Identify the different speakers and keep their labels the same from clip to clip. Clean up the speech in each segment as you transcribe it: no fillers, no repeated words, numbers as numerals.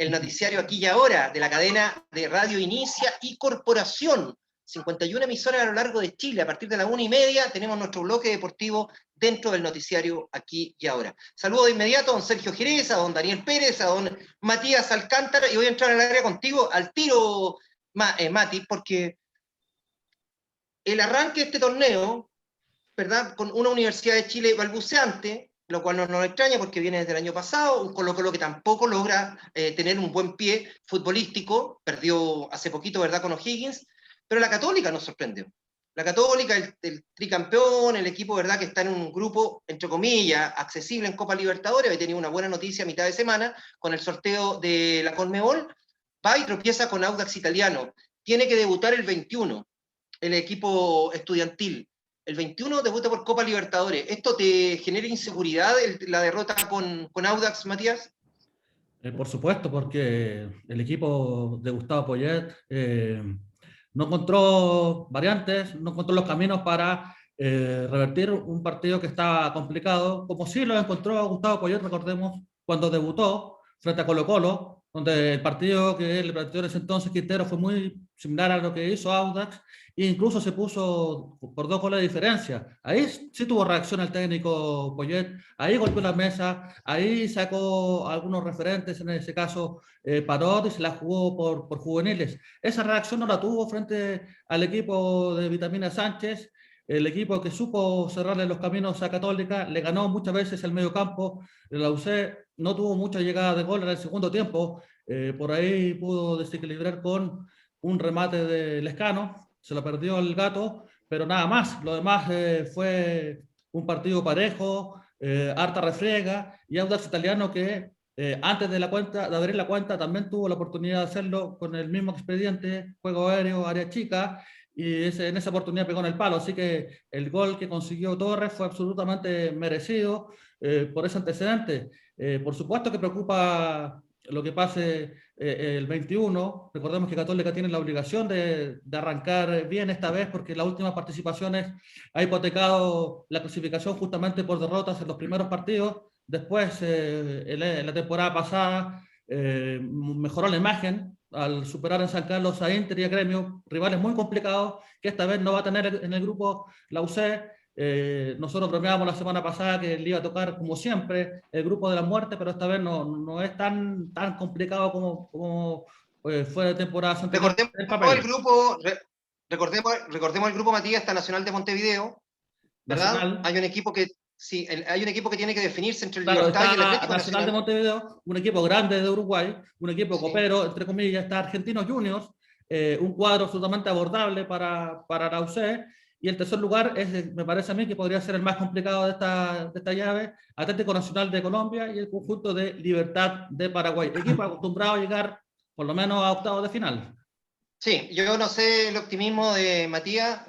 Speaker 1: el noticiario Aquí y Ahora de la cadena de Radio Inicia y Corporación. 51 emisoras a lo largo de Chile. A partir de las 1:30 tenemos nuestro bloque deportivo dentro del noticiario Aquí y Ahora. Saludo de inmediato a don Sergio Jerez, a don Daniel Pérez, a don Matías Alcántara, y voy a entrar al área contigo al tiro, Mati, porque el arranque de este torneo, ¿verdad?, con una Universidad de Chile balbuceante, lo cual no nos extraña porque viene desde el año pasado, un Colo-Colo que tampoco logra tener un buen pie futbolístico, perdió hace poquito, ¿verdad?, con O'Higgins, pero la Católica nos sorprendió. La Católica, el tricampeón, el equipo, ¿verdad?, que está en un grupo, entre comillas, accesible en Copa Libertadores, había tenido una buena noticia a mitad de semana con el sorteo de la Conmebol, va y tropieza con Audax Italiano, tiene que debutar el 21, el equipo estudiantil. El 21 debuta por Copa Libertadores. ¿Esto te genera inseguridad la derrota con Audax, Matías?
Speaker 2: Por supuesto, porque el equipo de Gustavo Poyet no encontró variantes, no encontró los caminos para revertir un partido que estaba complicado, como sí lo encontró Gustavo Poyet, recordemos, cuando debutó frente a Colo-Colo, donde el partido que le planteó en ese entonces Quintero fue muy similar a lo que hizo Audax, e incluso se puso por 2 goles de diferencia. Ahí sí tuvo reacción el técnico Poyet, ahí golpeó la mesa, ahí sacó algunos referentes, en ese caso Parot, y se la jugó por juveniles. Esa reacción no la tuvo frente al equipo de Vitamina Sánchez, el equipo que supo cerrarle los caminos a Católica, le ganó muchas veces el medio campo, la UC no tuvo mucha llegada de gol en el segundo tiempo, por ahí pudo desequilibrar con un remate de Lescano, se lo perdió el Gato, pero nada más, lo demás fue un partido parejo, harta refriega, y Audax Italiano que antes de abrir la cuenta también tuvo la oportunidad de hacerlo con el mismo expediente, juego aéreo, área chica, y en esa oportunidad pegó en el palo, así que el gol que consiguió Torres fue absolutamente merecido por ese antecedente. Por supuesto que preocupa lo que pase el 21. Recordemos que Católica tiene la obligación de arrancar bien esta vez porque las últimas participaciones ha hipotecado la clasificación justamente por derrotas en los primeros partidos. Después, en la temporada pasada, mejoró la imagen al superar en San Carlos a Inter y a Gremio, rivales muy complicados que esta vez no va a tener en el grupo la UC. Nosotros bromeábamos la semana pasada que le iba a tocar, como siempre, el grupo de la muerte, pero esta vez no es tan complicado como fue de temporadas anteriores.
Speaker 1: Recordemos el grupo, Matías, está Nacional de Montevideo, ¿verdad?
Speaker 2: Nacional.
Speaker 1: Hay un equipo que sí, hay un equipo que tiene que definirse entre el
Speaker 2: Claro,
Speaker 1: Libertad
Speaker 2: está
Speaker 1: y el Atlético
Speaker 2: Nacional de Montevideo, un equipo grande de Uruguay, un equipo
Speaker 1: sí,
Speaker 2: copero, entre comillas, está Argentinos Juniors, un cuadro absolutamente abordable para la UC, y el tercer lugar me parece a mí que podría ser el más complicado de esta llave, Atlético Nacional de Colombia y el conjunto de Libertad de Paraguay, equipo acostumbrado a llegar por lo menos a octavos de final.
Speaker 1: Sí, yo no sé el optimismo de Matías,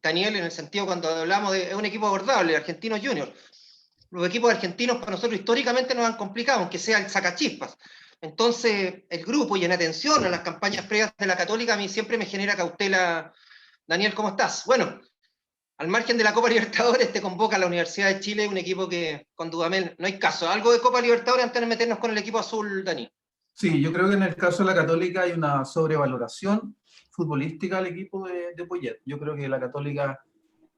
Speaker 1: Daniel, en el sentido cuando hablamos de un equipo abordable, Argentinos Juniors. Los equipos argentinos para nosotros históricamente nos han complicado, aunque sea el sacachispas. Entonces, el grupo, y en atención a las campañas previas de la Católica, a mí siempre me genera cautela. Daniel, ¿cómo estás? Bueno, al margen de la Copa Libertadores, te convoca la Universidad de Chile, un equipo que con Dudamel no hay caso. ¿Algo de Copa Libertadores antes de meternos con el equipo azul, Dani?
Speaker 3: Sí, yo creo que en el caso de la Católica hay una sobrevaloración futbolística al equipo de Poyet. Yo creo que la Católica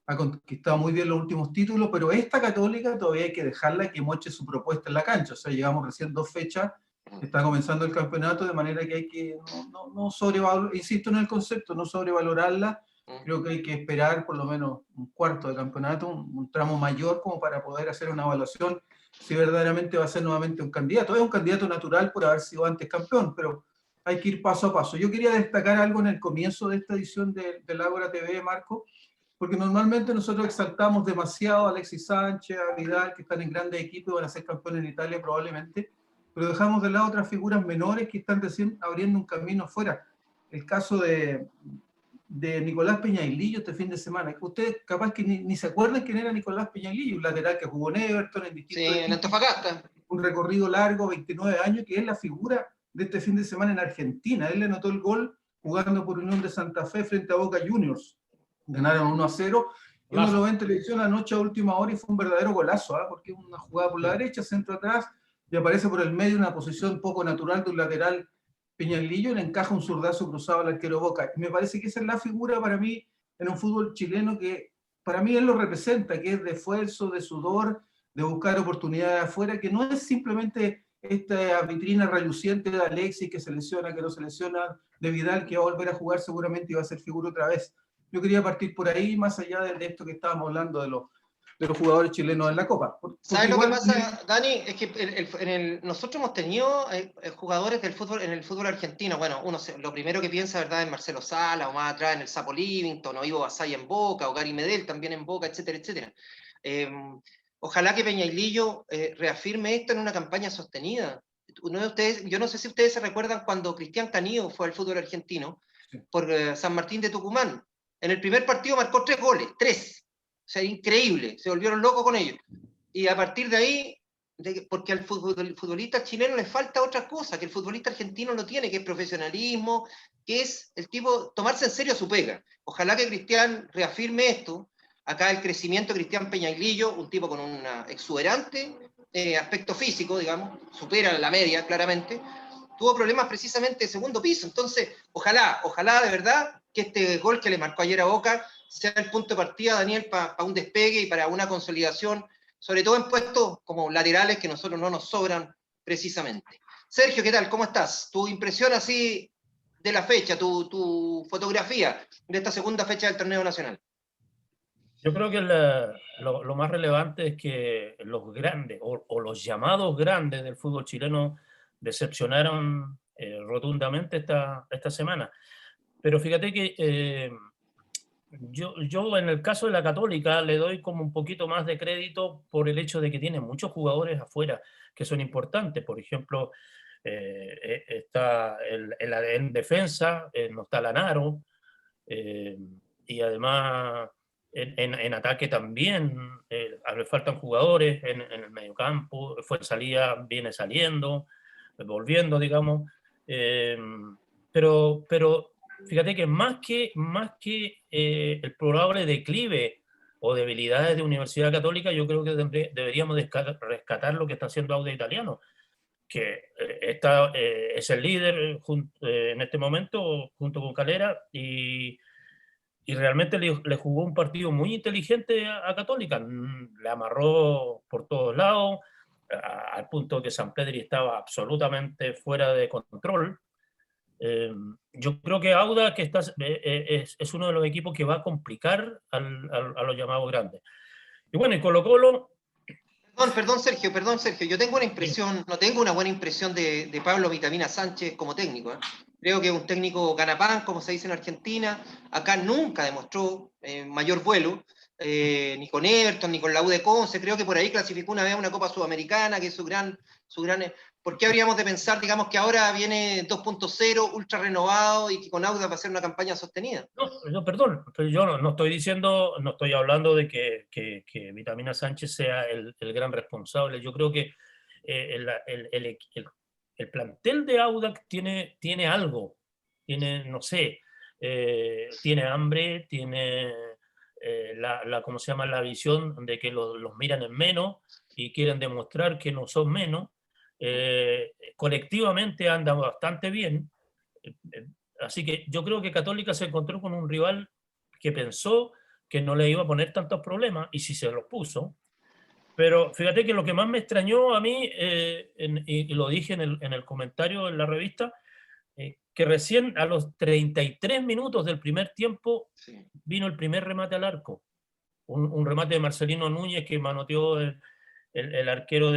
Speaker 3: ha conquistado muy bien los últimos títulos, pero esta Católica todavía hay que dejarla que moche su propuesta en la cancha. O sea, llevamos recién 2 fechas, está comenzando el campeonato, de manera que hay que no sobrevalorar, insisto en el concepto, no sobrevalorarla. Creo que hay que esperar por lo menos un cuarto de campeonato, un tramo mayor, como para poder hacer una evaluación si verdaderamente va a ser nuevamente un candidato. Es un candidato natural por haber sido antes campeón, pero hay que ir paso a paso. Yo quería destacar algo en el comienzo de esta edición del Ágora TV, Marco, porque normalmente nosotros exaltamos demasiado a Alexis Sánchez, a Vidal, que están en grandes equipos y van a ser campeones en Italia probablemente, pero dejamos de lado otras figuras menores que están recién abriendo un camino afuera. El caso de Nicolás Peñailillo este fin de semana. Ustedes capaz que ni se acuerdan quién era Nicolás Peñailillo, un lateral que jugó en Everton, en distintos
Speaker 1: equipos, en Antofagasta.
Speaker 3: Un recorrido largo, 29 años, que es la figura de este fin de semana en Argentina. Él le anotó el gol jugando por Unión de Santa Fe frente a Boca Juniors. Ganaron 1-0. Y uno lo ve en televisión anoche a última hora y fue un verdadero golazo, porque una jugada por la derecha, centro atrás, y aparece por el medio una posición poco natural de un lateral Peñalillo, le encaja un zurdazo cruzado al arquero Boca. Y me parece que esa es la figura para mí en un fútbol chileno que para mí él lo representa, que es de esfuerzo, de sudor, de buscar oportunidades afuera, que no es simplemente esta vitrina reluciente de Alexis que se lesiona, que no se lesiona, de Vidal que va a volver a jugar seguramente y va a ser figura otra vez. Yo quería partir por ahí, más allá de esto que estábamos hablando de los jugadores chilenos en la Copa.
Speaker 1: ¿Sabes lo que
Speaker 3: Igual,
Speaker 1: pasa, Dani? Es que nosotros hemos tenido jugadores del fútbol, en el fútbol argentino. Bueno, lo primero que piensa, ¿verdad?, en Marcelo Sala, o más atrás en el Sapo Livington, o Ivo Basay en Boca, o Gary Medel también en Boca, etcétera, etcétera. Ojalá que Peñailillo reafirme esto en una campaña sostenida. Yo no sé si ustedes se recuerdan cuando Cristian Canillo fue al fútbol argentino por San Martín de Tucumán. En el primer partido marcó 3 goles, 3. O sea, increíble, se volvieron locos con ellos. Y a partir de ahí, porque al futbolista chileno le falta otra cosa que el futbolista argentino no tiene, que es profesionalismo, que es el tipo tomarse en serio su pega. Ojalá que Cristian reafirme esto. Acá el crecimiento de Cristian Peñailillo, un tipo con un exuberante aspecto físico, digamos, supera la media claramente, tuvo problemas precisamente de segundo piso. Entonces, ojalá de verdad que este gol que le marcó ayer a Boca sea el punto de partida, Daniel, para un despegue y para una consolidación, sobre todo en puestos como laterales que nosotros no nos sobran precisamente. Sergio, ¿qué tal? ¿Cómo estás? Tu impresión así de la fecha, tu fotografía de esta segunda fecha del torneo nacional.
Speaker 4: Yo creo que lo más relevante es que los grandes o los llamados grandes del fútbol chileno decepcionaron rotundamente esta semana. Pero fíjate que yo en el caso de la Católica le doy como un poquito más de crédito por el hecho de que tiene muchos jugadores afuera que son importantes. Por ejemplo, está en defensa, no está Lanaro, y además en ataque también le faltan jugadores en el mediocampo, salía, viene saliendo, volviendo, digamos. Pero fíjate que más que el probable declive o debilidades de Universidad Católica, yo creo que deberíamos rescatar lo que está haciendo Audax Italiano, que es el líder en este momento junto con Calera y realmente le jugó un partido muy inteligente a Católica. Le amarró por todos lados, al punto que San Pedri estaba absolutamente fuera de control. Yo creo que Audax que es uno de los equipos que va a complicar a los llamados grandes. Y bueno, y Colo-Colo...
Speaker 1: Perdón, Sergio. Yo tengo una impresión, no tengo una buena impresión de Pablo Vitamina Sánchez como técnico. Creo que es un técnico ganapán, como se dice en Argentina. Acá nunca demostró mayor vuelo, ni con Everton, ni con la U de Conce. Creo que por ahí clasificó una vez a una Copa Sudamericana, que es su gran... ¿Por qué habríamos de pensar, digamos, que ahora viene 2.0, ultra renovado y que con Audax va a ser una campaña sostenida?
Speaker 4: No, perdón, pero yo no estoy hablando de que Vitamina Sánchez sea el gran responsable. Yo creo que el plantel de Audax tiene algo, no sé, tiene hambre, tiene ¿cómo se llama? La visión de que los miran en menos y quieren demostrar que no son menos. Colectivamente andan bastante bien. Así que yo creo que Católica se encontró con un rival que pensó que no le iba a poner tantos problemas y sí se los puso. Pero fíjate que lo que más me extrañó a mí, y lo dije en el comentario en la revista, que recién a los 33 minutos del primer tiempo vino el primer remate al arco. Un remate de Marcelino Núñez que manoteó el arquero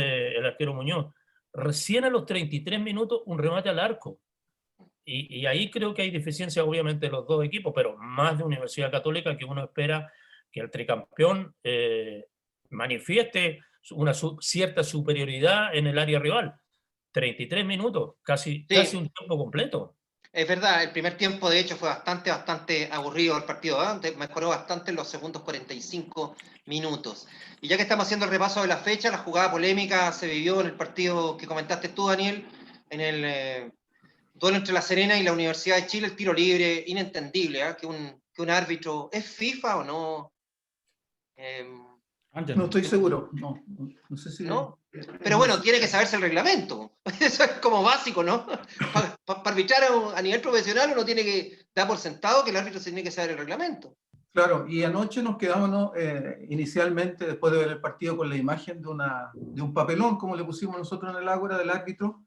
Speaker 4: Muñoz. Recién a los 33 minutos un remate al arco. Y ahí creo que hay deficiencias obviamente de los dos equipos, pero más de Universidad Católica, que uno espera que el tricampeón manifieste una cierta superioridad en el área rival. 33 minutos, casi un tiempo completo.
Speaker 1: Es verdad, el primer tiempo de hecho fue bastante aburrido el partido, mejoró bastante en los segundos 45 minutos. Y ya que estamos haciendo el repaso de la fecha, la jugada polémica se vivió en el partido que comentaste tú, Daniel, en el duelo entre La Serena y la Universidad de Chile, el tiro libre, inentendible, que un árbitro, ¿es FIFA o no?
Speaker 2: Ángel.
Speaker 3: No estoy seguro, no sé si...
Speaker 1: ¿No? Pero bueno, tiene que saberse el reglamento. Eso es como básico, ¿no? Para arbitrar a nivel profesional uno tiene que dar por sentado que el árbitro tiene que saber el reglamento.
Speaker 3: Claro, y anoche nos quedamos inicialmente, después de ver el partido, con la imagen de un papelón, como le pusimos nosotros en el ágora del árbitro,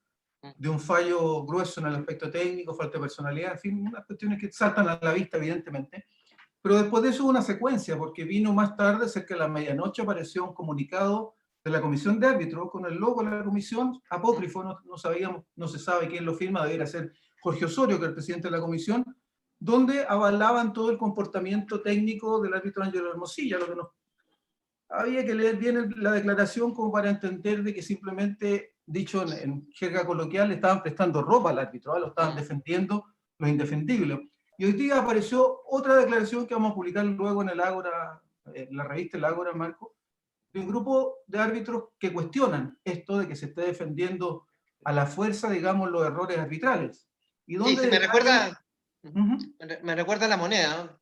Speaker 3: de un fallo grueso en el aspecto técnico, falta de personalidad, en fin, unas cuestiones que saltan a la vista, evidentemente. Pero después de eso hubo una secuencia, porque vino más tarde, cerca de la medianoche, apareció un comunicado de la comisión de árbitros con el logo de la comisión, apócrifo, no sabíamos, no se sabe quién lo firma, debería ser Jorge Osorio, que es el presidente de la comisión, donde avalaban todo el comportamiento técnico del árbitro Ángelo Hermosilla. Lo que había que leer bien la declaración como para entender de que simplemente, dicho en jerga coloquial, le estaban prestando ropa al árbitro, lo estaban defendiendo lo indefendible. Y hoy día apareció otra declaración que vamos a publicar luego en el Ágora, en la revista El Ágora, Marco, de un grupo de árbitros que cuestionan esto de que se esté defendiendo a la fuerza, digamos, los errores arbitrales. Y donde
Speaker 1: Sí, me recuerda a la moneda, ¿no?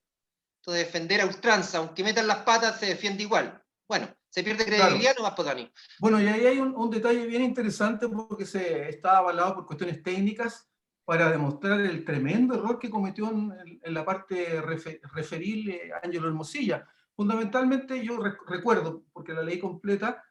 Speaker 1: Esto de defender a ultranza, aunque metan las patas, se defiende igual. Bueno, se pierde credibilidad, claro. No vas por Dani.
Speaker 3: Bueno, y ahí hay un detalle bien interesante porque se está avalado por cuestiones técnicas para demostrar el tremendo error que cometió en la parte referible a Ángelo Hermosilla. Fundamentalmente yo recuerdo, porque la ley completa,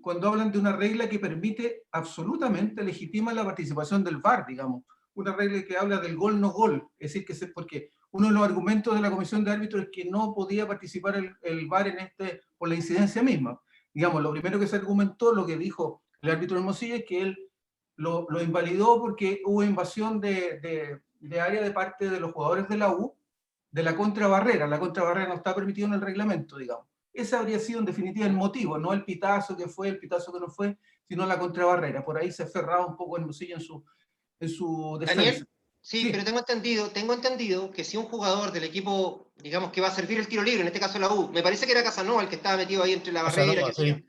Speaker 3: cuando hablan de una regla que permite absolutamente legitima la participación del VAR, digamos, una regla que habla del gol no gol, es decir, porque uno de los argumentos de la comisión de árbitros es que no podía participar el VAR por la incidencia misma. Digamos, lo primero que se argumentó, lo que dijo el árbitro Hermosilla, es que él lo invalidó porque hubo invasión de área de parte de los jugadores de la U, de la contrabarrera. La contrabarrera no está permitida en el reglamento, digamos. Ese habría sido en definitiva el motivo, no el pitazo que fue, el pitazo que no fue, sino la contrabarrera. Por ahí se aferraba un poco Hermosilla en su defensa.
Speaker 1: Daniel, sí, pero tengo entendido que si un jugador del equipo, digamos, que va a servir el tiro libre, en este caso la U, me parece que era Casanova el que estaba metido ahí entre la barrera, sí.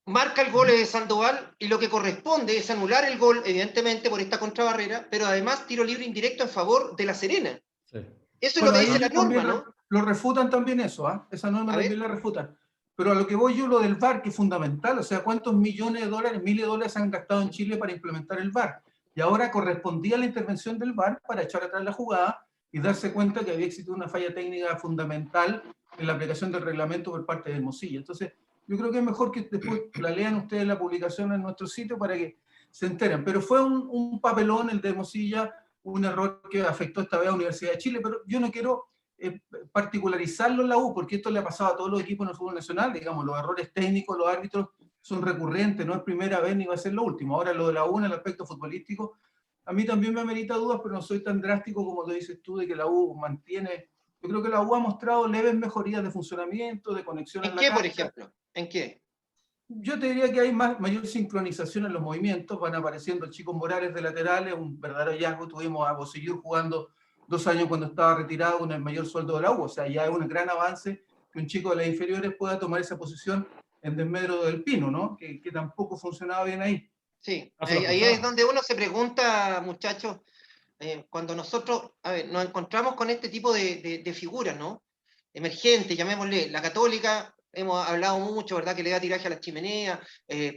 Speaker 1: Marca el gol de Sandoval y lo que corresponde es anular el gol, evidentemente, por esta contrabarrera, pero además tiro libre indirecto en favor de La Serena. Sí. Eso es lo que dice la norma, ¿no?
Speaker 3: Lo refutan también eso, ¿eh? Esa norma también la refutan. Pero a lo que voy yo, lo del VAR, que es fundamental, o sea, ¿cuántos millones de dólares, miles de dólares han gastado en Chile para implementar el VAR? Y ahora correspondía la intervención del VAR para echar atrás la jugada y darse cuenta que había existido una falla técnica fundamental en la aplicación del reglamento por parte de Hermosilla. Entonces, yo creo que es mejor que después la lean ustedes la publicación en nuestro sitio para que se enteren. Pero fue un papelón el de Hermosilla, un error que afectó esta vez a la Universidad de Chile, pero yo no quiero particularizarlo en la U, porque esto le ha pasado a todos los equipos en el fútbol nacional, digamos, los errores técnicos, los árbitros son recurrentes, no es primera vez ni va a ser lo último. Ahora lo de la U en el aspecto futbolístico, a mí también me amerita dudas, pero no soy tan drástico como lo dices tú, de que la U mantiene. Yo creo que la U ha mostrado leves mejorías de funcionamiento, de conexión en la cancha.
Speaker 1: ¿En qué, por ejemplo? ¿En qué?
Speaker 3: Yo te diría que hay mayor sincronización en los movimientos, van apareciendo chicos Morales de laterales, un verdadero hallazgo. Tuvimos a Bocellur jugando 2 años cuando estaba retirado con el mayor sueldo de la U, o sea, ya es un gran avance que un chico de las inferiores pueda tomar esa posición en desmedro del Pino, ¿no? Que tampoco funcionaba bien ahí.
Speaker 1: Sí, ahí es donde uno se pregunta, muchachos, cuando nosotros nos encontramos con este tipo de figuras, ¿no? Emergentes, llamémosle, la Católica, hemos hablado mucho, ¿verdad? Que le da tiraje a la Chimenea,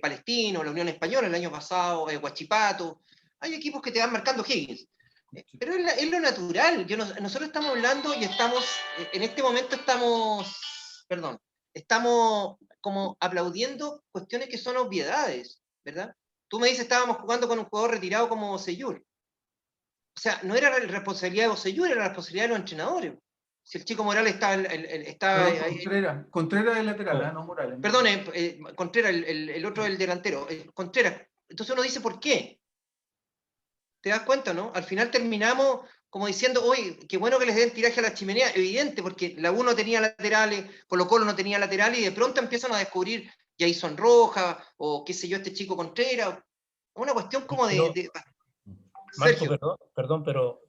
Speaker 1: Palestino, la Unión Española el año pasado, Huachipato. Hay equipos que te van marcando Higgins. Pero es lo natural. Nosotros estamos hablando y en este momento estamos como aplaudiendo cuestiones que son obviedades, ¿verdad? Tú me dices, estábamos jugando con un jugador retirado como Bocellur. O sea, no era la responsabilidad de Bocellur, era la responsabilidad de los entrenadores. Si el chico Morales está
Speaker 3: Contreras es lateral, no Morales.
Speaker 1: Perdón, Contreras, el otro del delantero. Contreras. Entonces uno dice, ¿por qué? ¿Te das cuenta, no? Al final terminamos como diciendo, oye, qué bueno que les den tiraje a la Chimenea, evidente, porque la U no tenía laterales, Colo-Colo no tenía laterales, y de pronto empiezan a descubrir Jason Rojas, o qué sé yo, este chico Contreras, una cuestión como
Speaker 4: Marco, perdón, pero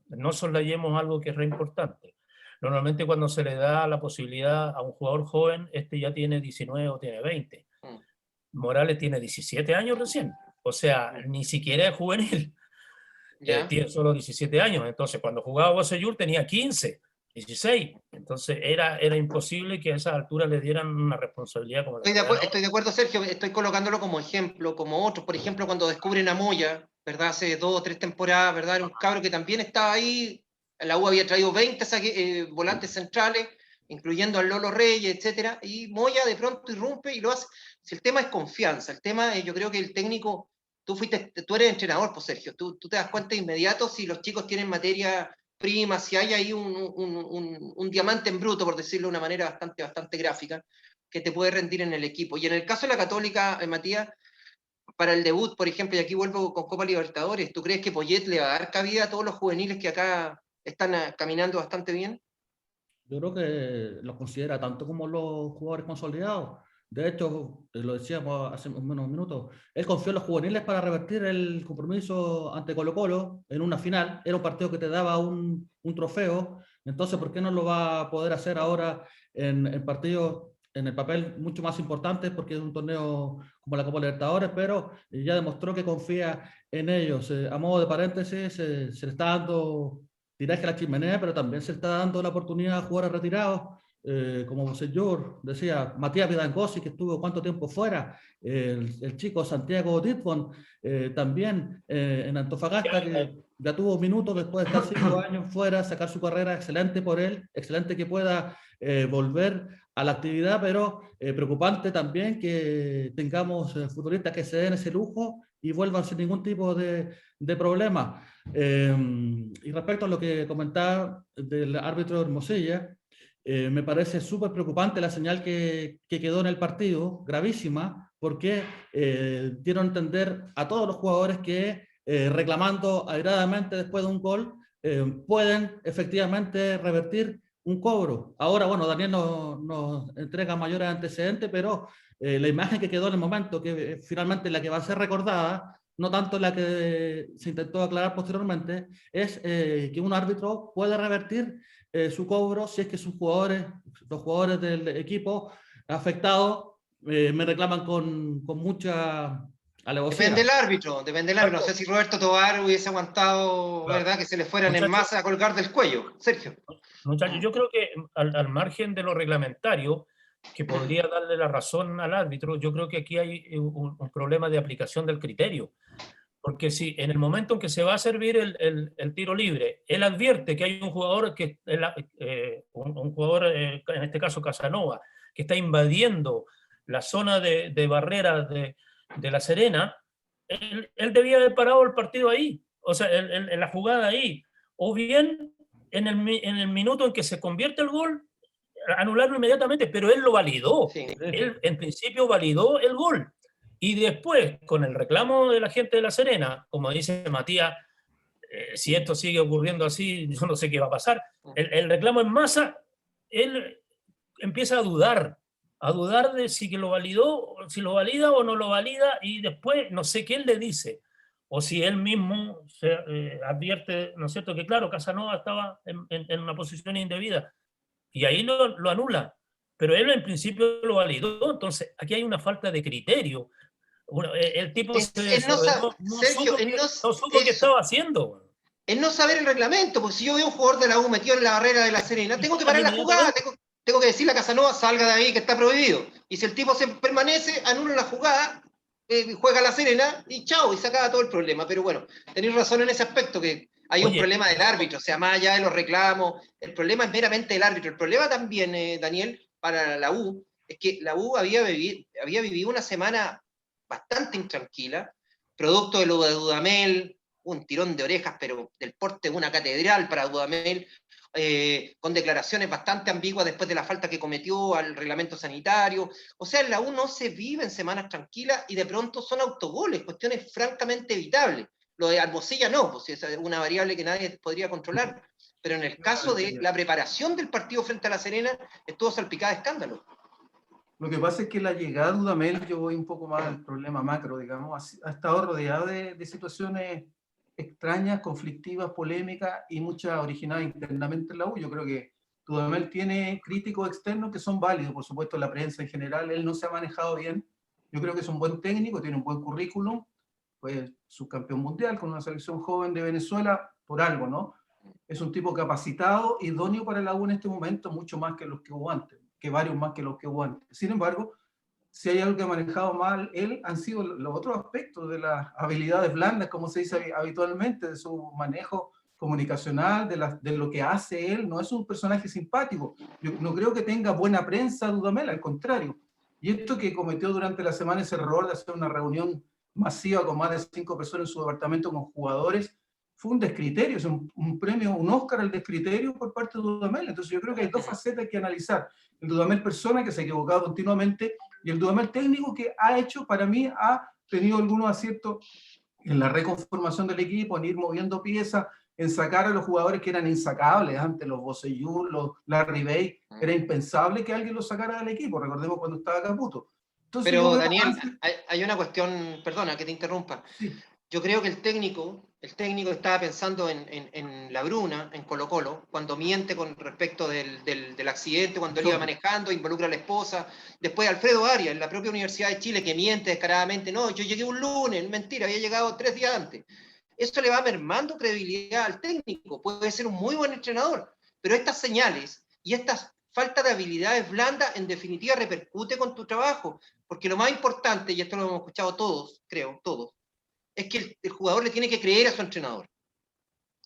Speaker 4: no soslayemos algo que es re importante. Normalmente cuando se le da la posibilidad a un jugador joven, ya tiene 19 o tiene 20. Morales tiene 17 años recién. O sea, ni siquiera es juvenil. Tiene solo 17 años. Entonces, cuando jugaba Bocellur tenía 15. 16. Entonces era imposible que a esas alturas le dieran una responsabilidad como la que
Speaker 1: Estoy de acuerdo, Sergio, estoy colocándolo como ejemplo, como otros, por ejemplo, cuando descubren a Moya, ¿verdad? Hace 2 o 3 temporadas, ¿verdad? Era un cabro que también estaba ahí, la U había traído 20 volantes centrales, incluyendo al Lolo Reyes, etcétera, y Moya de pronto irrumpe y lo hace. Si el tema es confianza, el tema es, yo creo que el técnico, tú eres entrenador, pues Sergio, tú te das cuenta de inmediato si los chicos tienen materia prima, si hay ahí un diamante en bruto, por decirlo de una manera bastante gráfica, que te puede rendir en el equipo. Y en el caso de la Católica, Matías, para el debut, por ejemplo, y aquí vuelvo con Copa Libertadores, ¿tú crees que Poyet le va a dar cabida a todos los juveniles que acá están caminando bastante bien?
Speaker 2: Yo creo que los considera tanto como los jugadores consolidados. De hecho, lo decíamos hace unos minutos, él confió en los juveniles para revertir el compromiso ante Colo-Colo en una final. Era un partido que te daba un trofeo. Entonces, ¿por qué no lo va a poder hacer ahora en partidos en el papel mucho más importante? Porque es un torneo como la Copa Libertadores, pero ya demostró que confía en ellos. A modo de paréntesis, se le está dando tiraje a la chimenea, pero también se está dando la oportunidad a jugadores retirados, como señor decía, Matías Vidangosi, que estuvo cuánto tiempo fuera, el chico Santiago Ditbon, también en Antofagasta, que ya tuvo minutos después de estar 5 años fuera, sacar su carrera, excelente por él, excelente que pueda volver a la actividad, pero preocupante también que tengamos futbolistas que se den ese lujo y vuelvan sin ningún tipo de problema. Y respecto a lo que comentaba del árbitro Hermosilla, me parece súper preocupante la señal que quedó en el partido, gravísima, porque dieron a entender a todos los jugadores que reclamando airadamente después de un gol, pueden efectivamente revertir un cobro. Ahora, bueno, Daniel nos entrega mayores antecedentes, pero la imagen que quedó en el momento, que finalmente la que va a ser recordada, no tanto la que se intentó aclarar posteriormente, es que un árbitro puede revertir su cobro si es que los jugadores del equipo afectados me reclaman con mucha alevosía.
Speaker 1: Depende del árbitro. No sé si Roberto Tobar hubiese aguantado,
Speaker 4: Claro.
Speaker 1: ¿verdad? Que se le fueran en
Speaker 4: Muchachos,
Speaker 1: masa a colgar del cuello. Sergio.
Speaker 4: Muchachos, yo creo que al margen de lo reglamentario, que podría darle la razón al árbitro, yo creo que aquí hay un problema de aplicación del criterio. Porque si en el momento en que se va a servir el tiro libre, él advierte que hay un jugador, un jugador en este caso Casanova, que está invadiendo la zona de barrera de La Serena, él debía haber parado el partido ahí, o sea, en la jugada ahí, o bien en el minuto en que se convierte el gol, anularlo inmediatamente, pero él lo validó.
Speaker 1: Sí.
Speaker 4: Él en principio validó el gol. Y después, con el reclamo de la gente de La Serena, como dice Matías, si esto sigue ocurriendo así, yo no sé qué va a pasar. El reclamo en masa, él empieza a dudar de si lo validó, si lo valida o no lo valida, y después no sé qué él le dice. O si él mismo se advierte, ¿no es cierto?, que claro, Casanova estaba en una posición indebida, y ahí lo anula. Pero él en principio lo validó, entonces aquí hay una falta de criterio. Bueno, el tipo se desordenó,
Speaker 1: Sergio,
Speaker 4: no supo qué estaba haciendo.
Speaker 1: Es no saber el reglamento, porque si yo veo un jugador de la U metido en la barrera de La Serena, tengo que parar la jugada, tengo que decirle a Casanova, salga de ahí que está prohibido. Y si el tipo se permanece, anula la jugada, juega La Serena y chao, y se acaba todo el problema. Pero bueno, tenéis razón en ese aspecto, que hay un problema del árbitro, o sea, más allá de los reclamos, el problema es meramente el árbitro. El problema también, Daniel, para la U, es que la U había vivido una semana bastante intranquila, producto de lo de Dudamel, un tirón de orejas, pero del porte de una catedral para Dudamel, con declaraciones bastante ambiguas después de la falta que cometió al reglamento sanitario. O sea, en la U no se vive en semanas tranquilas y de pronto son autogoles, cuestiones francamente evitables. Lo de Hermosilla no, pues es una variable que nadie podría controlar. Pero en el caso de la preparación del partido frente a La Serena, estuvo salpicada de escándalo.
Speaker 3: Lo que pasa es que la llegada de Dudamel, yo voy un poco más al problema macro, digamos, ha estado rodeado de situaciones extrañas, conflictivas, polémicas y muchas originadas internamente en la U. Yo creo que Dudamel tiene críticos externos que son válidos, por supuesto, la prensa en general, él no se ha manejado bien. Yo creo que es un buen técnico, tiene un buen currículum, pues subcampeón mundial con una selección joven de Venezuela, por algo, ¿no? es un tipo capacitado, idóneo para la U en este momento, mucho más que los que hubo antes, que varios más que los que hubo antes. Sin embargo, si hay algo que ha manejado mal él, han sido los otros aspectos de las habilidades blandas, como se dice habitualmente, de su manejo comunicacional, de lo que hace él. No es un personaje simpático. Yo no creo que tenga buena prensa Dudamel, al contrario. Y esto que cometió durante la semana, ese error de hacer una reunión masiva con más de 5 personas en su departamento con jugadores, fue un descriterio, es un premio, un Oscar al descriterio por parte de Dudamel. Entonces yo creo que hay dos facetas que analizar. El Dudamel persona, que se ha equivocado continuamente, y el Dudamel técnico, que ha hecho, para mí, ha tenido algunos aciertos en la reconformación del equipo, en ir moviendo piezas, en sacar a los jugadores que eran insacables antes, los Bocellur, los Larry Bay. Era impensable que alguien los sacara del equipo, recordemos cuando estaba Caputo. Entonces,
Speaker 1: pero Daniel, hay una cuestión, perdona que te interrumpa.
Speaker 3: Sí.
Speaker 1: Yo creo que el técnico estaba pensando en la Bruna, en Colo Colo, cuando miente con respecto del accidente, cuando él iba manejando, involucra a la esposa. Después Alfredo Arias, en la propia Universidad de Chile, que miente descaradamente. No, yo llegué un lunes, mentira, había llegado 3 días antes. Esto le va mermando credibilidad al técnico. Puede ser un muy buen entrenador, pero estas señales y estas falta de habilidades blandas, en definitiva, repercute con tu trabajo. Porque lo más importante, y esto lo hemos escuchado todos, creo, todos, es que el jugador le tiene que creer a su entrenador.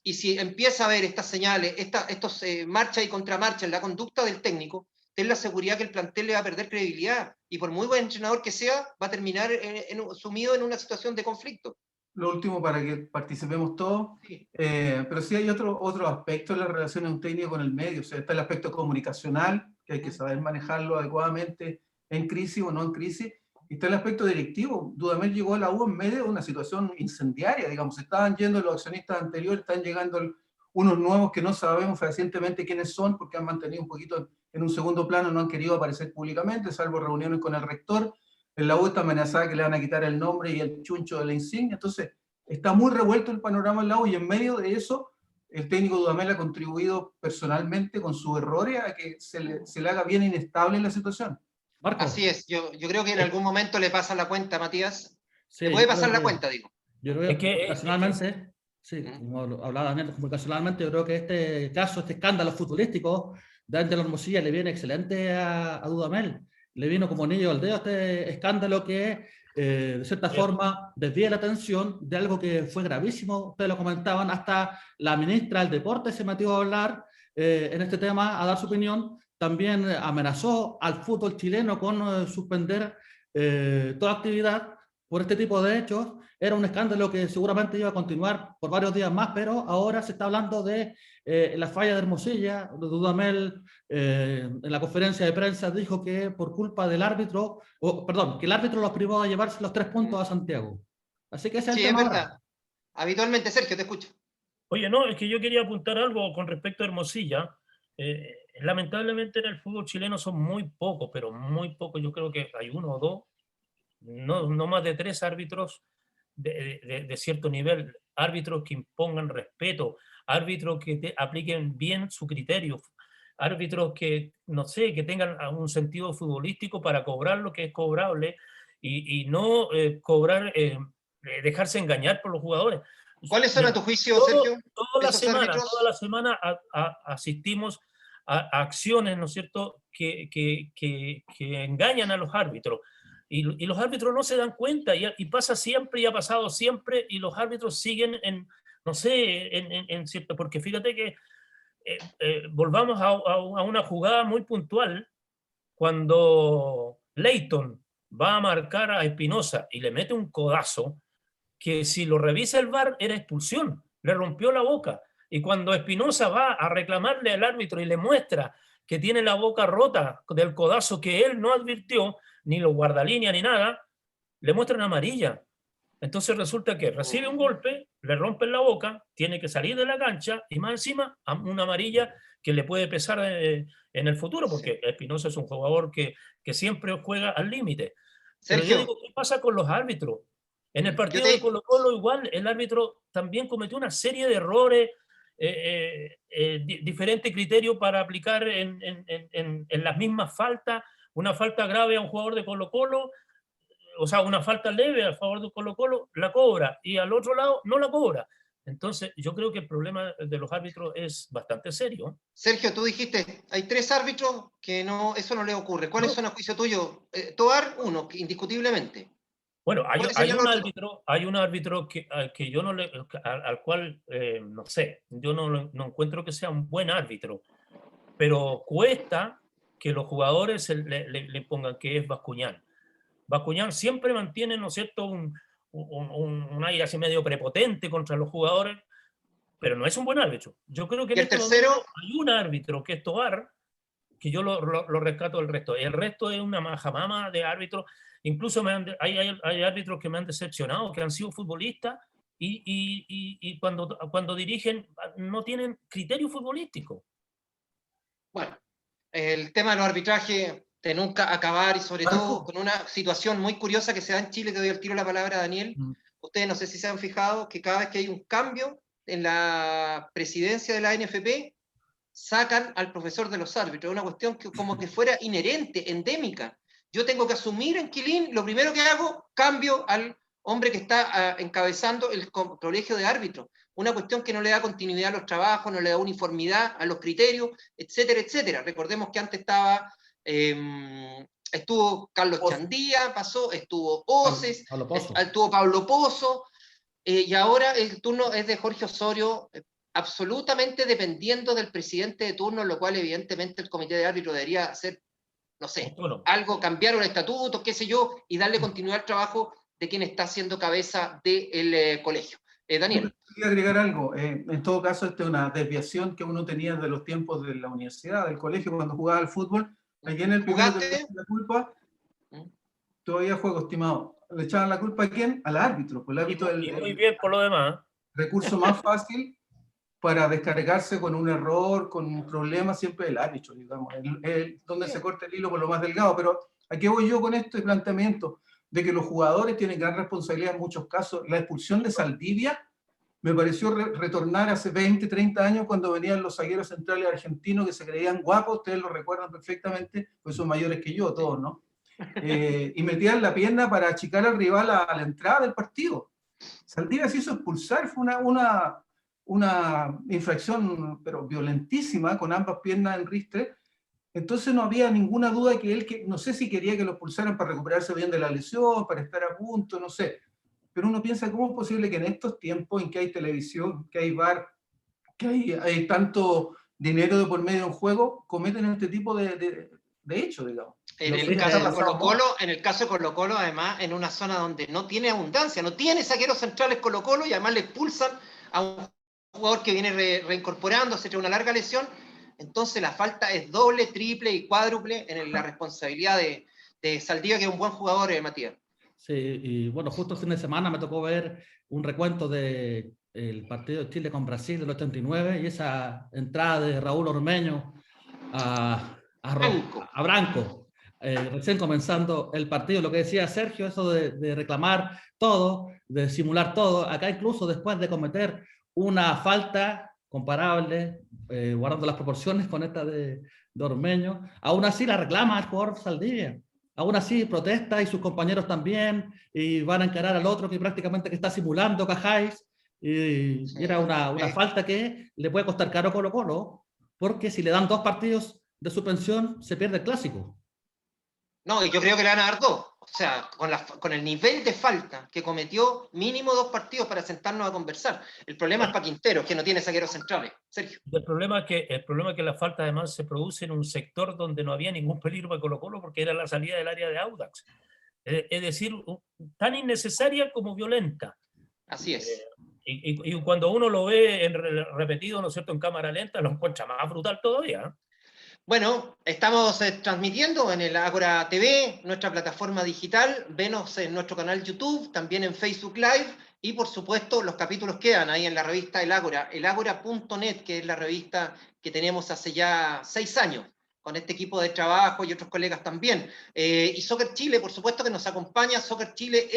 Speaker 1: Y si empieza a ver estas señales, estos marchas y contramarchas en la conducta del técnico, ten la seguridad que el plantel le va a perder credibilidad. Y por muy buen entrenador que sea, va a terminar sumido en una situación de conflicto.
Speaker 3: Lo último para que participemos todos, sí. Pero sí hay otro aspecto en la relación de un técnico con el medio. O sea, está el aspecto comunicacional, que hay que saber manejarlo adecuadamente en crisis o no en crisis. Y está el aspecto directivo. Dudamel llegó a la U en medio de una situación incendiaria, digamos. Estaban yendo los accionistas anteriores, están llegando unos nuevos que no sabemos fehacientemente quiénes son, porque han mantenido un poquito en un segundo plano, no han querido aparecer públicamente, salvo reuniones con el rector. En la U está amenazada que le van a quitar el nombre y el chuncho de la insignia. Entonces, está muy revuelto el panorama en la U, y en medio de eso, el técnico Dudamel ha contribuido personalmente con sus errores a que se le haga bien inestable la situación.
Speaker 1: Marco. Así es, yo creo que en algún momento le pasa la cuenta, Matías. Sí, le puede pasar la cuenta, digo.
Speaker 2: Yo creo que personalmente, sí, como hablaba Daniel, comunicacionalmente, yo creo que este caso, este escándalo futbolístico de Ángel Hermosilla le viene excelente a Dudamel. Le vino como anillo al dedo este escándalo que, de cierta forma, desvía la atención de algo que fue gravísimo. Ustedes lo comentaban, hasta la ministra del Deporte se metió a hablar en este tema, a dar su opinión. También amenazó al fútbol chileno con suspender toda actividad por este tipo de hechos. Era un escándalo que seguramente iba a continuar por varios días más, pero ahora se está hablando de la falla de Hermosilla. Dudamel en la conferencia de prensa dijo que por culpa del árbitro, que el árbitro los privó de llevarse los 3 puntos a Santiago. Así que ese es el tema.
Speaker 1: Sí, es verdad. Habitualmente, Sergio, te escucho.
Speaker 4: Oye, no, es que yo quería apuntar algo con respecto a Hermosilla. Lamentablemente en el fútbol chileno son muy pocos, pero muy pocos. Yo creo que hay 1 o 2, no más de 3 árbitros de cierto nivel, árbitros que impongan respeto, árbitros que apliquen bien su criterio, árbitros que, no sé, que tengan un sentido futbolístico para cobrar lo que es cobrable y no dejarse engañar por los jugadores.
Speaker 1: ¿Cuáles son a tu juicio, Sergio?
Speaker 4: Toda la semana asistimos a acciones, ¿no es cierto?, que engañan a los árbitros. Y los árbitros no se dan cuenta, y pasa siempre, y ha pasado siempre, y los árbitros siguen no sé, en cierto, porque fíjate que volvamos a una jugada muy puntual, cuando Leighton va a marcar a Espinosa y le mete un codazo, que si lo revisa el VAR era expulsión, le rompió la boca. Y cuando Espinosa va a reclamarle al árbitro y le muestra que tiene la boca rota del codazo que él no advirtió, ni los guardalíneas ni nada, le muestran amarilla. Entonces resulta que recibe un golpe, le rompen la boca, tiene que salir de la cancha y más encima una amarilla que le puede pesar en el futuro, porque Espinosa es un jugador que siempre juega al límite. Pero yo digo, ¿qué pasa con los árbitros? En el partido de Colo Colo igual el árbitro también cometió una serie de errores, diferentes criterios para aplicar en las mismas faltas. Una falta grave a un jugador de Colo Colo, o sea, una falta leve a favor de Colo Colo, la cobra, y al otro lado no la cobra. Entonces, yo creo que el problema de los árbitros es bastante serio.
Speaker 1: Sergio, tú dijiste, hay 3 árbitros que no, eso no le ocurre. ¿Cuáles
Speaker 4: No.
Speaker 1: son a juicio tuyo? Toar, uno, indiscutiblemente.
Speaker 4: Bueno,
Speaker 1: ¿Cuáles serían los otros?
Speaker 4: hay un árbitro que yo no le, al cual, no sé, yo no encuentro que sea un buen árbitro, pero cuesta que los jugadores le pongan, que es Bascuñán. Bascuñán siempre mantiene, ¿no es cierto?, un aire así medio prepotente contra los jugadores, pero no es un buen árbitro. Yo creo que
Speaker 1: ¿Y
Speaker 4: en
Speaker 1: el
Speaker 4: este
Speaker 1: tercero?
Speaker 4: momento hay un árbitro que es Tobar, que yo lo rescato del resto. El resto es una majamama de árbitros. Incluso hay árbitros que me han decepcionado, que han sido futbolistas y cuando dirigen no tienen criterio futbolístico.
Speaker 1: Bueno, el tema de los arbitrajes de nunca acabar y sobre
Speaker 3: Marco.
Speaker 1: todo con una situación muy curiosa que se da en Chile, te doy el tiro la palabra a Daniel. Ustedes no sé si se han fijado que cada vez que hay un cambio en la presidencia de la NFP, sacan al profesor de los árbitros. Es una cuestión que como que fuera inherente, endémica. Yo tengo que asumir en Quilín, lo primero que hago, cambio al hombre que está encabezando el colegio de árbitros. Una cuestión que no le da continuidad a los trabajos, no le da uniformidad a los criterios, etcétera, etcétera. Recordemos que antes estuvo Carlos Chandía, pasó, estuvo Oces, estuvo Pablo Pozo, y ahora el turno es de Jorge Osorio, absolutamente dependiendo del presidente de turno, lo cual evidentemente el comité de árbitros debería hacer, no sé, algo, cambiar un estatuto, qué sé yo, y darle continuidad al trabajo de quien está siendo cabeza del colegio. Daniel.
Speaker 3: Quería agregar algo. En todo caso, esta es una desviación que uno tenía de los tiempos de la universidad, del colegio, cuando jugaba al fútbol. Aquí en el primero que le echaban la culpa, todavía juego, estimado. ¿Le echaban la culpa a quién? Al árbitro. Pues el árbitro
Speaker 4: y muy bien por lo demás.
Speaker 3: Recurso más fácil para descargarse con un error, con un problema, siempre el árbitro, digamos, donde se corta el hilo por lo más delgado. Pero ¿a qué voy yo con este planteamiento? De que los jugadores tienen gran responsabilidad en muchos casos. La expulsión de Saldivia me pareció retornar hace 20, 30 años cuando venían los zagueros centrales argentinos que se creían guapos, ustedes lo recuerdan perfectamente, pues son mayores que yo, todos, ¿no? Y metían la pierna para achicar al rival a la entrada del partido. Saldivia se hizo expulsar, fue una infracción pero violentísima, con ambas piernas en ristre. Entonces no había ninguna duda que él, no sé si quería que lo expulsaran para recuperarse bien de la lesión, para estar a punto, no sé. Pero uno piensa, ¿cómo es posible que en estos tiempos en que hay televisión, que hay VAR, que hay tanto dinero de por medio de un juego, cometen este tipo de hechos, digamos?
Speaker 1: En el caso de Colo-Colo, además, en una zona donde no tiene abundancia, no tiene zagueros centrales Colo-Colo, y además le expulsan a un jugador que viene reincorporando, se trae una larga lesión. Entonces la falta es doble, triple y cuádruple en la responsabilidad de Saldivia, que es un buen jugador, Matías.
Speaker 2: Sí, y bueno, justo el fin de semana me tocó ver un recuento del partido de Chile con Brasil del 89 y esa entrada de Raúl Ormeño a Branco, recién comenzando el partido. Lo que decía Sergio, eso de reclamar todo, de simular todo, acá incluso después de cometer una falta comparable, guardando las proporciones con esta de Ormeño, aún así la reclama el jugador Saldivia. Aún así protesta y sus compañeros también, y van a encarar al otro que prácticamente que está simulando Cajáis, y era una falta que le puede costar caro a Colo-Colo, porque si le dan 2 partidos de suspensión, se pierde el clásico.
Speaker 1: No, y yo creo que le van a dar 2. O sea, con el nivel de falta que cometió, mínimo 2 partidos para sentarnos a conversar. El problema es para Quintero, que no tiene zagueros centrales. Sergio.
Speaker 4: El problema es que la falta además se produce en un sector donde no había ningún peligro para Colo-Colo, porque era la salida del área de Audax. Es decir, tan innecesaria como violenta.
Speaker 1: Así es.
Speaker 4: Y cuando uno lo ve repetido, ¿no es cierto?, en cámara lenta, lo encuentra más brutal todavía.
Speaker 1: Bueno, estamos transmitiendo en el Ágora TV, nuestra plataforma digital. Venos en nuestro canal YouTube, también en Facebook Live, y por supuesto los capítulos quedan ahí en la revista El Ágora, elagora.net, que es la revista que tenemos hace ya 6 años, con este equipo de trabajo y otros colegas también. Y Soccer Chile, por supuesto, que nos acompaña. Soccer Chile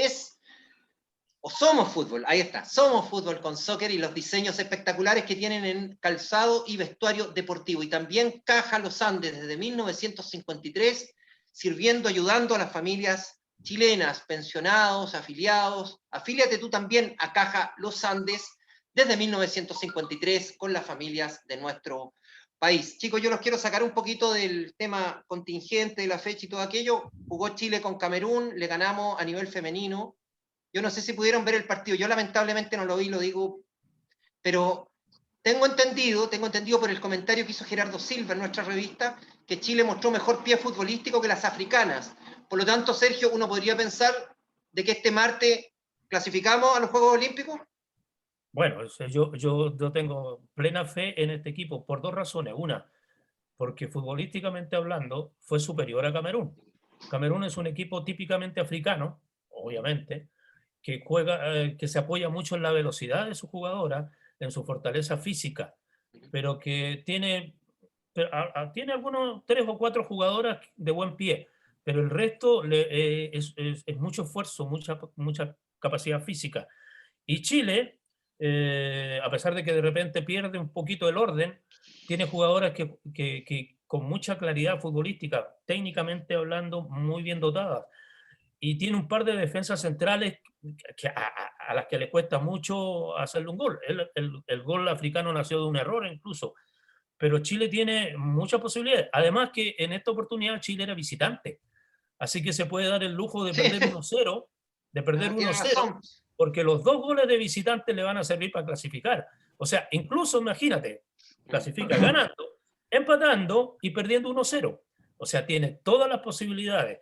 Speaker 1: somos fútbol, ahí está, somos fútbol con soccer y los diseños espectaculares que tienen en calzado y vestuario deportivo. Y también Caja Los Andes, desde 1953, sirviendo, ayudando a las familias chilenas, pensionados, afiliados. Afíliate tú también a Caja Los Andes desde 1953 con las familias de nuestro país. Chicos, yo los quiero sacar un poquito del tema contingente, de la fecha y todo aquello. Jugó Chile con Camerún, le ganamos a nivel femenino. Yo no sé si pudieron ver el partido, yo lamentablemente no lo vi, lo digo, pero tengo entendido por el comentario que hizo Gerardo Silva en nuestra revista, que Chile mostró mejor pie futbolístico que las africanas. Por lo tanto, Sergio, uno podría pensar de que este martes clasificamos a los Juegos Olímpicos.
Speaker 4: Bueno, yo tengo plena fe en este equipo por dos razones. Una, porque futbolísticamente hablando fue superior a Camerún. Camerún es un equipo típicamente africano, obviamente, que juega, que se apoya mucho en la velocidad de su jugadora, en su fortaleza física, pero que tiene algunos 3 o 4 jugadoras de buen pie, pero el resto es mucho esfuerzo, mucha capacidad física. Y Chile, a pesar de que de repente pierde un poquito el orden, tiene jugadoras que con mucha claridad futbolística, técnicamente hablando, muy bien dotadas. Y tiene un par de defensas centrales a las que le cuesta mucho hacerle un gol. El gol africano nació de un error incluso. Pero Chile tiene muchas posibilidades. Además que en esta oportunidad Chile era visitante. Así que se puede dar el lujo de perder 1-0, porque los 2 goles de visitante le van a servir para clasificar. O sea, incluso imagínate, clasifica ganando, empatando y perdiendo 1-0. O sea, tiene todas las posibilidades.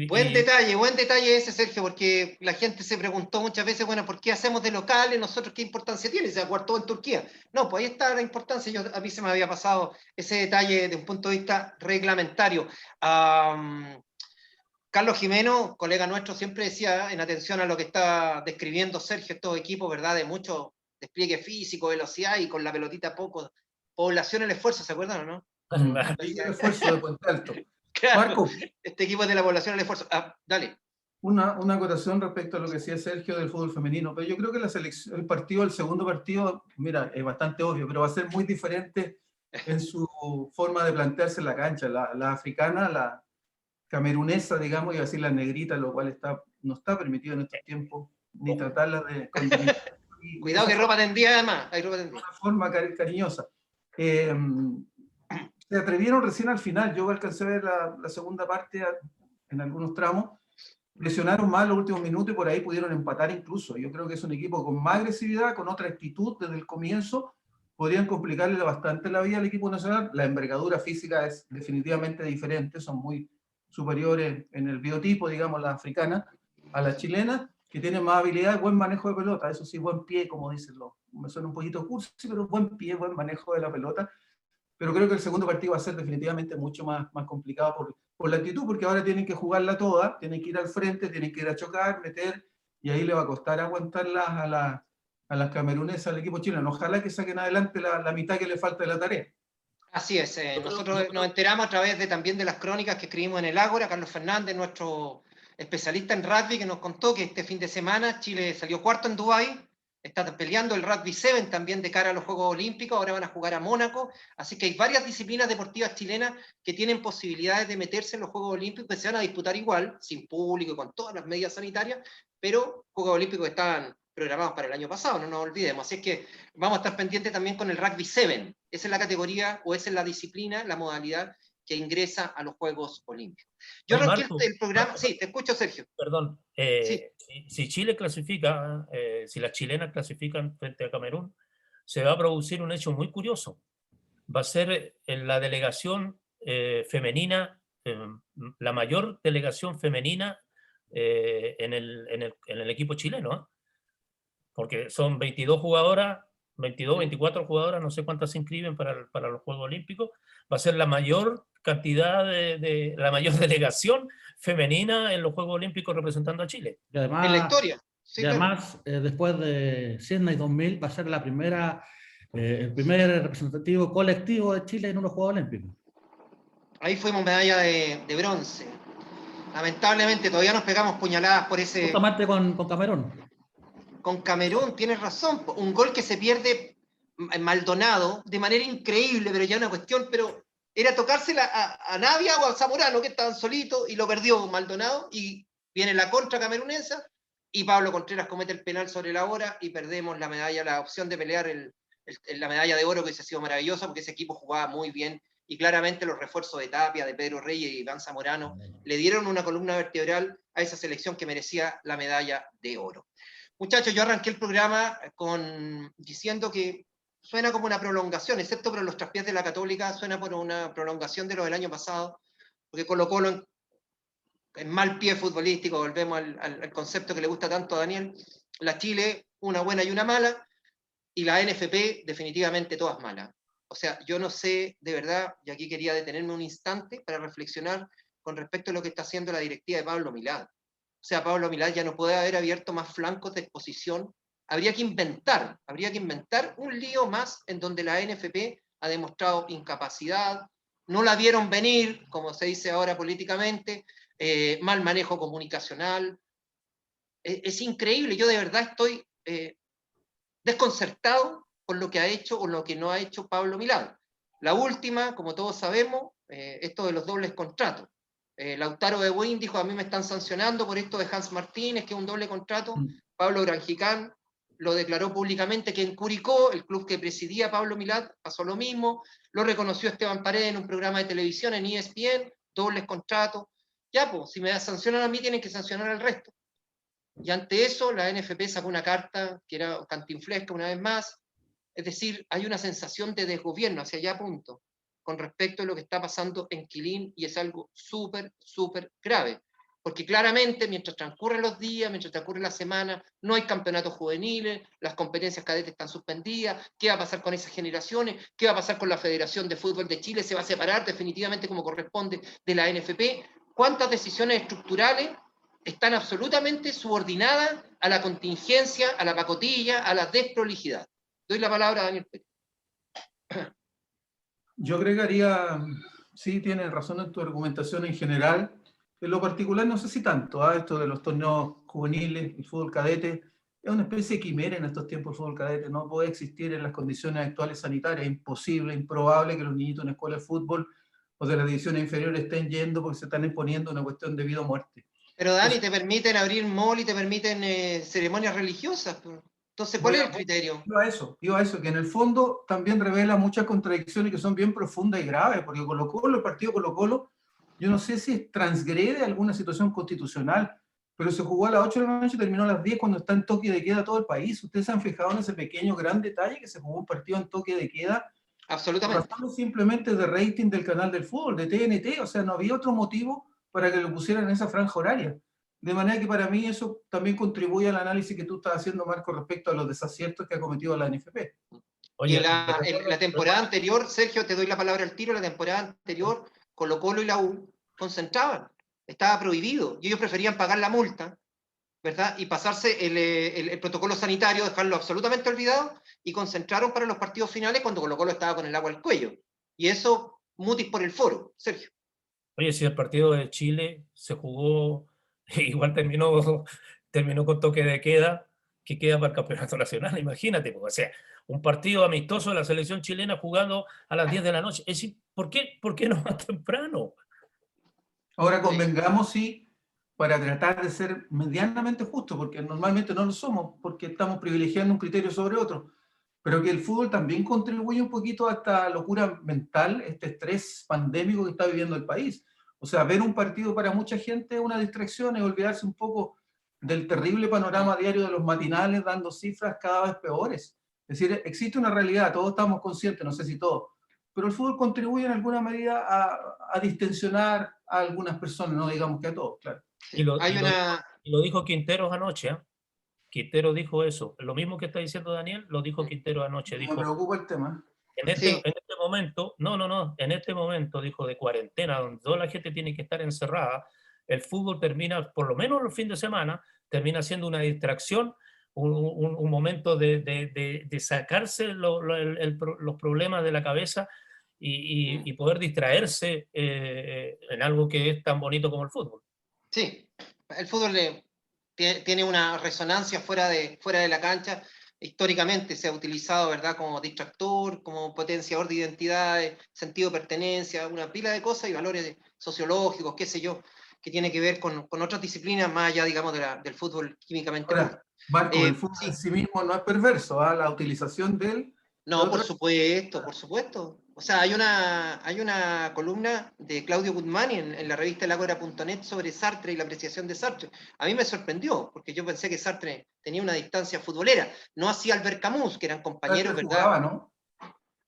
Speaker 1: Buen detalle ese, Sergio, porque la gente se preguntó muchas veces, bueno, ¿por qué hacemos de locales? ¿Nosotros qué importancia tiene? Se jugar todo en Turquía. No, pues ahí está la importancia. A mí se me había pasado ese detalle desde un punto de vista reglamentario. Carlos Jimeno, colega nuestro, siempre decía, en atención a lo que está describiendo Sergio, estos equipos, ¿verdad?, de mucho despliegue físico, velocidad y con la pelotita poco. Población, el esfuerzo, ¿se acuerdan o no?
Speaker 3: El esfuerzo de Puente Alto.
Speaker 1: Claro,
Speaker 3: Marco,
Speaker 1: este equipo es de la población, el esfuerzo. Dale.
Speaker 3: una acotación respecto a lo que decía Sergio del fútbol femenino, pero yo creo que el segundo partido, mira, es bastante obvio, pero va a ser muy diferente en su forma de plantearse en la cancha. La africana, la camerunesa, digamos, y así la negrita, lo cual no está permitido en estos tiempos, ni tratarla de...
Speaker 1: Cuidado que ropa tendida además, hay ropa tendida.
Speaker 3: De una forma cariñosa. Se atrevieron recién al final, yo alcancé a ver la segunda parte en algunos tramos, presionaron más los últimos minutos y por ahí pudieron empatar incluso. Yo creo que es un equipo con más agresividad, con otra actitud desde el comienzo, podrían complicarle bastante la vida al equipo nacional. La envergadura física es definitivamente diferente, son muy superiores en el biotipo, digamos, la africana a la chilena, que tiene más habilidad y buen manejo de pelota, eso sí, buen pie, como dicen me suena un poquito cursi, pero buen pie, buen manejo de la pelota. Pero creo que el segundo partido va a ser definitivamente mucho más complicado por la actitud, porque ahora tienen que jugarla toda, tienen que ir al frente, tienen que ir a chocar, meter, y ahí le va a costar aguantarlas a las camerunesas, al equipo chileno. Ojalá que saquen adelante la mitad que le falta de la tarea.
Speaker 1: Así es, nosotros nos enteramos a través también de las crónicas que escribimos en el Ágora, Carlos Fernández, nuestro especialista en rugby, que nos contó que este fin de semana Chile salió cuarto en Dubái, está peleando el Rugby 7 también de cara a los Juegos Olímpicos, ahora van a jugar a Mónaco, así que hay varias disciplinas deportivas chilenas que tienen posibilidades de meterse en los Juegos Olímpicos, que se van a disputar igual, sin público y con todas las medidas sanitarias, pero Juegos Olímpicos estaban programados para el año pasado, no nos olvidemos, así es que vamos a estar pendientes también con el Rugby 7, esa es la categoría, o esa es la disciplina, la modalidad que ingresa a los Juegos Olímpicos. Yo creo que el programa... Sí, te escucho, Sergio.
Speaker 4: Perdón. Sí. Si Chile clasifica, si las chilenas clasifican frente a Camerún, se va a producir un hecho muy curioso. Va a ser la delegación femenina, la mayor delegación femenina en el equipo chileno, ¿eh? Porque son 22 jugadoras, 22, 24 jugadoras, no sé cuántas se inscriben para los Juegos Olímpicos. Va a ser la mayor cantidad la mayor delegación femenina en los Juegos Olímpicos representando a Chile.
Speaker 2: Y además,
Speaker 1: en la historia. Sí,
Speaker 2: y además después de Sydney 2000 va a ser el primer representativo colectivo de Chile en unos Juegos Olímpicos.
Speaker 1: Ahí fuimos medalla de bronce. Lamentablemente todavía nos pegamos puñaladas por ese...
Speaker 2: Justamente con Camerún.
Speaker 1: Con Camerún, tienes razón. Un gol que se pierde Maldonado de manera increíble, pero ya una cuestión, pero era tocársela a Navia o a Zamorano, que estaban solitos, y lo perdió Maldonado, y viene la contra camerunesa, y Pablo Contreras comete el penal sobre la hora y perdemos la medalla, la opción de pelear la medalla de oro, que hubiese sido maravillosa porque ese equipo jugaba muy bien y claramente los refuerzos de Tapia, de Pedro Reyes y Iván Zamorano le dieron una columna vertebral a esa selección que merecía la medalla de oro. Muchachos, yo arranqué el programa diciendo que suena como una prolongación, excepto por los traspiés de la Católica, suena por una prolongación de lo del año pasado, porque Colo-Colo en mal pie futbolístico, volvemos al concepto que le gusta tanto a Daniel, la Chile, una buena y una mala, y la NFP definitivamente todas malas. O sea, yo no sé, de verdad, y aquí quería detenerme un instante para reflexionar con respecto a lo que está haciendo la directiva de Pablo Milad. O sea, Pablo Milad ya no puede haber abierto más flancos de exposición. Habría que inventar un lío más en donde la NFP ha demostrado incapacidad, no la vieron venir, como se dice ahora políticamente, mal manejo comunicacional. Es increíble, yo de verdad estoy desconcertado por lo que ha hecho o lo que no ha hecho Pablo Milad. La última, como todos sabemos, esto de los dobles contratos. Lautaro de Buin dijo, a mí me están sancionando por esto de Hans Martínez, que es un doble contrato. Pablo Granjicán lo declaró públicamente, que en Curicó, el club que presidía Pablo Milad, pasó lo mismo. Lo reconoció Esteban Paredes en un programa de televisión en ESPN, dobles contratos. Ya, pues, si me sancionan a mí, tienen que sancionar al resto. Y ante eso, la NFP sacó una carta que era cantinflesca una vez más. Es decir, hay una sensación de desgobierno hacia allá, punto, con respecto a lo que está pasando en Quilín, y es algo súper, súper grave. Porque claramente, mientras transcurren los días, mientras transcurre la semana, no hay campeonatos juveniles, las competencias cadetes están suspendidas. ¿Qué va a pasar con esas generaciones? ¿Qué va a pasar con la Federación de Fútbol de Chile? ¿Se va a separar definitivamente como corresponde de la NFP? ¿Cuántas decisiones estructurales están absolutamente subordinadas a la contingencia, a la pacotilla, a la desprolijidad? Doy la palabra a Daniel Pérez.
Speaker 3: Yo agregaría, sí, tienes razón en tu argumentación en general. En lo particular, no sé si tanto, esto de los torneos juveniles, el fútbol cadete, es una especie de quimera en estos tiempos el fútbol cadete. No puede existir en las condiciones actuales sanitarias. Es imposible, improbable que los niñitos en la escuela de fútbol o de las divisiones inferiores estén yendo porque se están imponiendo una cuestión de vida o muerte.
Speaker 1: Pero Dani, te permiten abrir mall y te permiten ceremonias religiosas. Entonces, ¿cuál es el criterio?
Speaker 3: Iba a eso, que en el fondo también revela muchas contradicciones que son bien profundas y graves, porque Colo-Colo, el partido Colo-Colo, yo no sé si transgrede alguna situación constitucional, pero se jugó a las 8 de la noche y terminó a las 10 cuando está en toque de queda todo el país. ¿Ustedes se han fijado en ese pequeño gran detalle que se jugó un partido en toque de queda?
Speaker 1: Absolutamente.
Speaker 3: Por simplemente de rating del canal del fútbol, de TNT, o sea, no había otro motivo para que lo pusieran en esa franja horaria. De manera que para mí eso también contribuye al análisis que tú estás haciendo, Marco, respecto a los desaciertos que ha cometido la NFP.
Speaker 1: Oye, y la temporada anterior, Sergio, te doy la palabra al tiro, la temporada anterior, Colo-Colo y la U concentraban, estaba prohibido, y ellos preferían pagar la multa, ¿verdad? Y pasarse el protocolo sanitario, dejarlo absolutamente olvidado, y concentraron para los partidos finales cuando Colo-Colo estaba con el agua al cuello. Y eso, mutis por el foro, Sergio.
Speaker 4: Oye, si el partido de Chile se jugó, igual terminó con toque de queda, que queda para el campeonato nacional, imagínate, o sea, un partido amistoso de la selección chilena jugando a las 10 de la noche. Es decir, ¿por qué no más temprano?
Speaker 3: Ahora convengamos, sí, para tratar de ser medianamente justos, porque normalmente no lo somos, porque estamos privilegiando un criterio sobre otro, pero que el fútbol también contribuye un poquito a esta locura mental, este estrés pandémico que está viviendo el país. O sea, ver un partido para mucha gente es una distracción, es olvidarse un poco del terrible panorama diario de los matinales dando cifras cada vez peores. Es decir, existe una realidad, todos estamos conscientes, no sé si todos, pero el fútbol contribuye en alguna medida a distensionar a algunas personas, no digamos que a todos, claro.
Speaker 4: Y lo dijo Quinteros anoche, ¿eh? Quintero dijo eso. Lo mismo que está diciendo Daniel, lo dijo Quintero anoche. Dijo,
Speaker 3: me preocupa el tema.
Speaker 4: En este momento, en este momento, dijo, de cuarentena, donde toda la gente tiene que estar encerrada, el fútbol termina, por lo menos el fin de semana, termina siendo una distracción, un momento de sacarse los problemas de la cabeza y poder distraerse en algo que es tan bonito como el fútbol.
Speaker 1: Sí, el fútbol tiene una resonancia fuera de la cancha. Históricamente se ha utilizado, ¿verdad?, como distractor, como potenciador de identidades, sentido de pertenencia, una pila de cosas y valores sociológicos, qué sé yo. que tiene que ver con otras disciplinas más allá, digamos, del fútbol químicamente.
Speaker 3: Ahora, Marco, el fútbol
Speaker 1: Sí.
Speaker 3: en sí mismo no es perverso, ¿ah? La utilización de él.
Speaker 1: No, por supuesto, por supuesto. O sea, hay una columna de Claudio Guzmán en la revista elagora.net sobre Sartre y la apreciación de Sartre. A mí me sorprendió, porque yo pensé que Sartre tenía una distancia futbolera. No así Albert Camus, que eran compañeros,
Speaker 3: Sartre
Speaker 1: ¿verdad?
Speaker 3: jugaba, ¿no?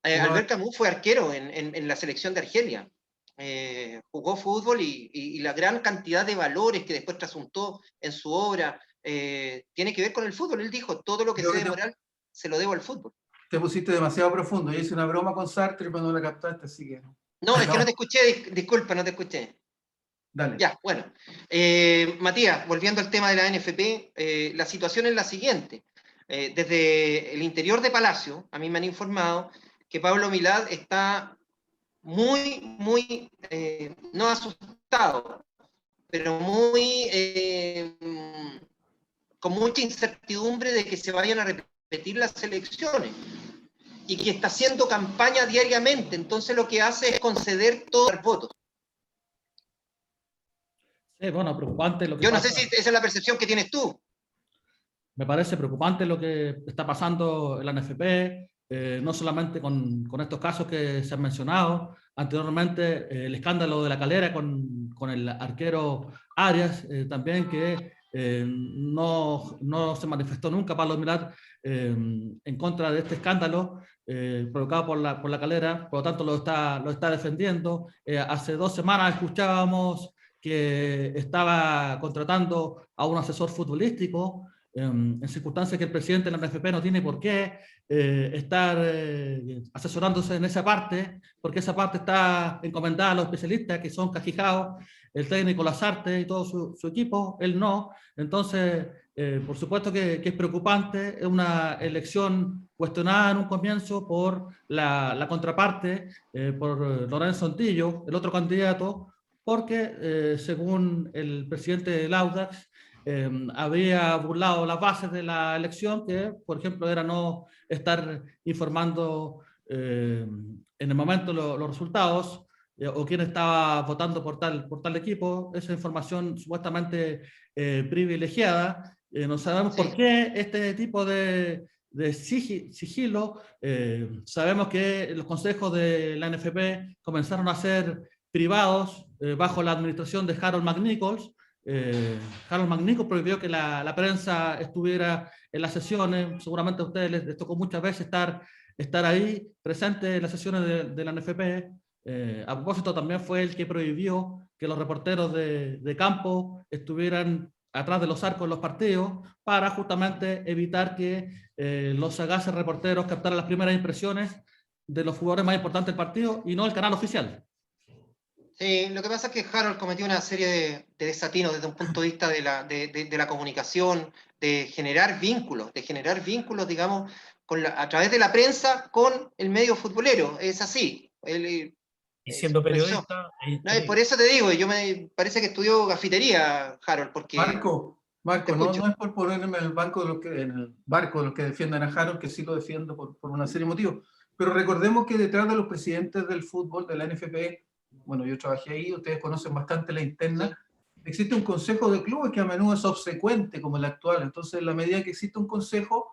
Speaker 1: Albert Camus fue arquero en la selección de Argelia. Jugó fútbol y la gran cantidad de valores que después trasuntó en su obra tiene que ver con el fútbol. Él dijo, todo lo que sé de moral se lo debo al fútbol.
Speaker 3: Te pusiste demasiado profundo. Yo hice una broma con Sartre, pero no la captaste, así que...
Speaker 1: No, es que no te escuché, disculpa, no te escuché.
Speaker 3: Dale.
Speaker 1: Ya, bueno. Matías, volviendo al tema de la NFP, la situación es la siguiente. Desde el interior de Palacio, a mí me han informado que Pablo Milad está muy, no asustado, pero con mucha incertidumbre de que se vayan a repetir las elecciones y que está haciendo campaña diariamente, entonces lo que hace es conceder todos los votos.
Speaker 2: Sí, bueno, preocupante lo que
Speaker 1: Yo no
Speaker 2: pasa.
Speaker 1: sé si esa es la percepción que tienes tú.
Speaker 2: Me parece preocupante lo que está pasando en la NFP, no solamente con estos casos que se han mencionado anteriormente, el escándalo de La Calera con el arquero Arias, también que no se manifestó nunca Pablo Milad en contra de este escándalo provocado por la Calera, por lo tanto lo está defendiendo. Hace 2 semanas escuchábamos que estaba contratando a un asesor futbolístico, en circunstancias que el presidente de la NFP no tiene por qué estar asesorándose en esa parte, porque esa parte está encomendada a los especialistas que son Cajijao, el técnico Lazarte y todo su equipo, él no. Entonces, por supuesto que es preocupante, es una elección cuestionada en un comienzo por la contraparte, por Lorenzo Antillo, el otro candidato, porque según el presidente del Audax, había burlado las bases de la elección, que por ejemplo era no estar informando en el momento los resultados o quién estaba votando por tal equipo, esa información supuestamente privilegiada. No sabemos por qué este tipo de sigilo. Sabemos que los consejos de la NFP comenzaron a ser privados bajo la administración de Harold McNichols. Harold McNichols prohibió que la prensa estuviera en las sesiones. Seguramente a ustedes les tocó muchas veces estar ahí presente en las sesiones de la NFP. A propósito, también fue el que prohibió que los reporteros de campo estuvieran atrás de los arcos en los partidos para justamente evitar que los sagaces reporteros captaran las primeras impresiones de los jugadores más importantes del partido y no el canal oficial.
Speaker 1: Sí, lo que pasa es que Harold cometió una serie de desatinos desde un punto de vista de la comunicación, de generar vínculos, digamos, a través de la prensa con el medio futbolero. Es así.
Speaker 4: Y siendo periodista...
Speaker 1: No, por eso te digo, parece que estudió gafitería, Harold, porque...
Speaker 3: Marco, no es por ponerme en el barco de los que defienden a Harold, que sí lo defiendo por una serie de motivos, pero recordemos que detrás de los presidentes del fútbol, de la NFP, bueno, yo trabajé ahí, ustedes conocen bastante la interna, existe un consejo de clubes que a menudo es obsecuente como el actual. Entonces, en la medida que existe un consejo,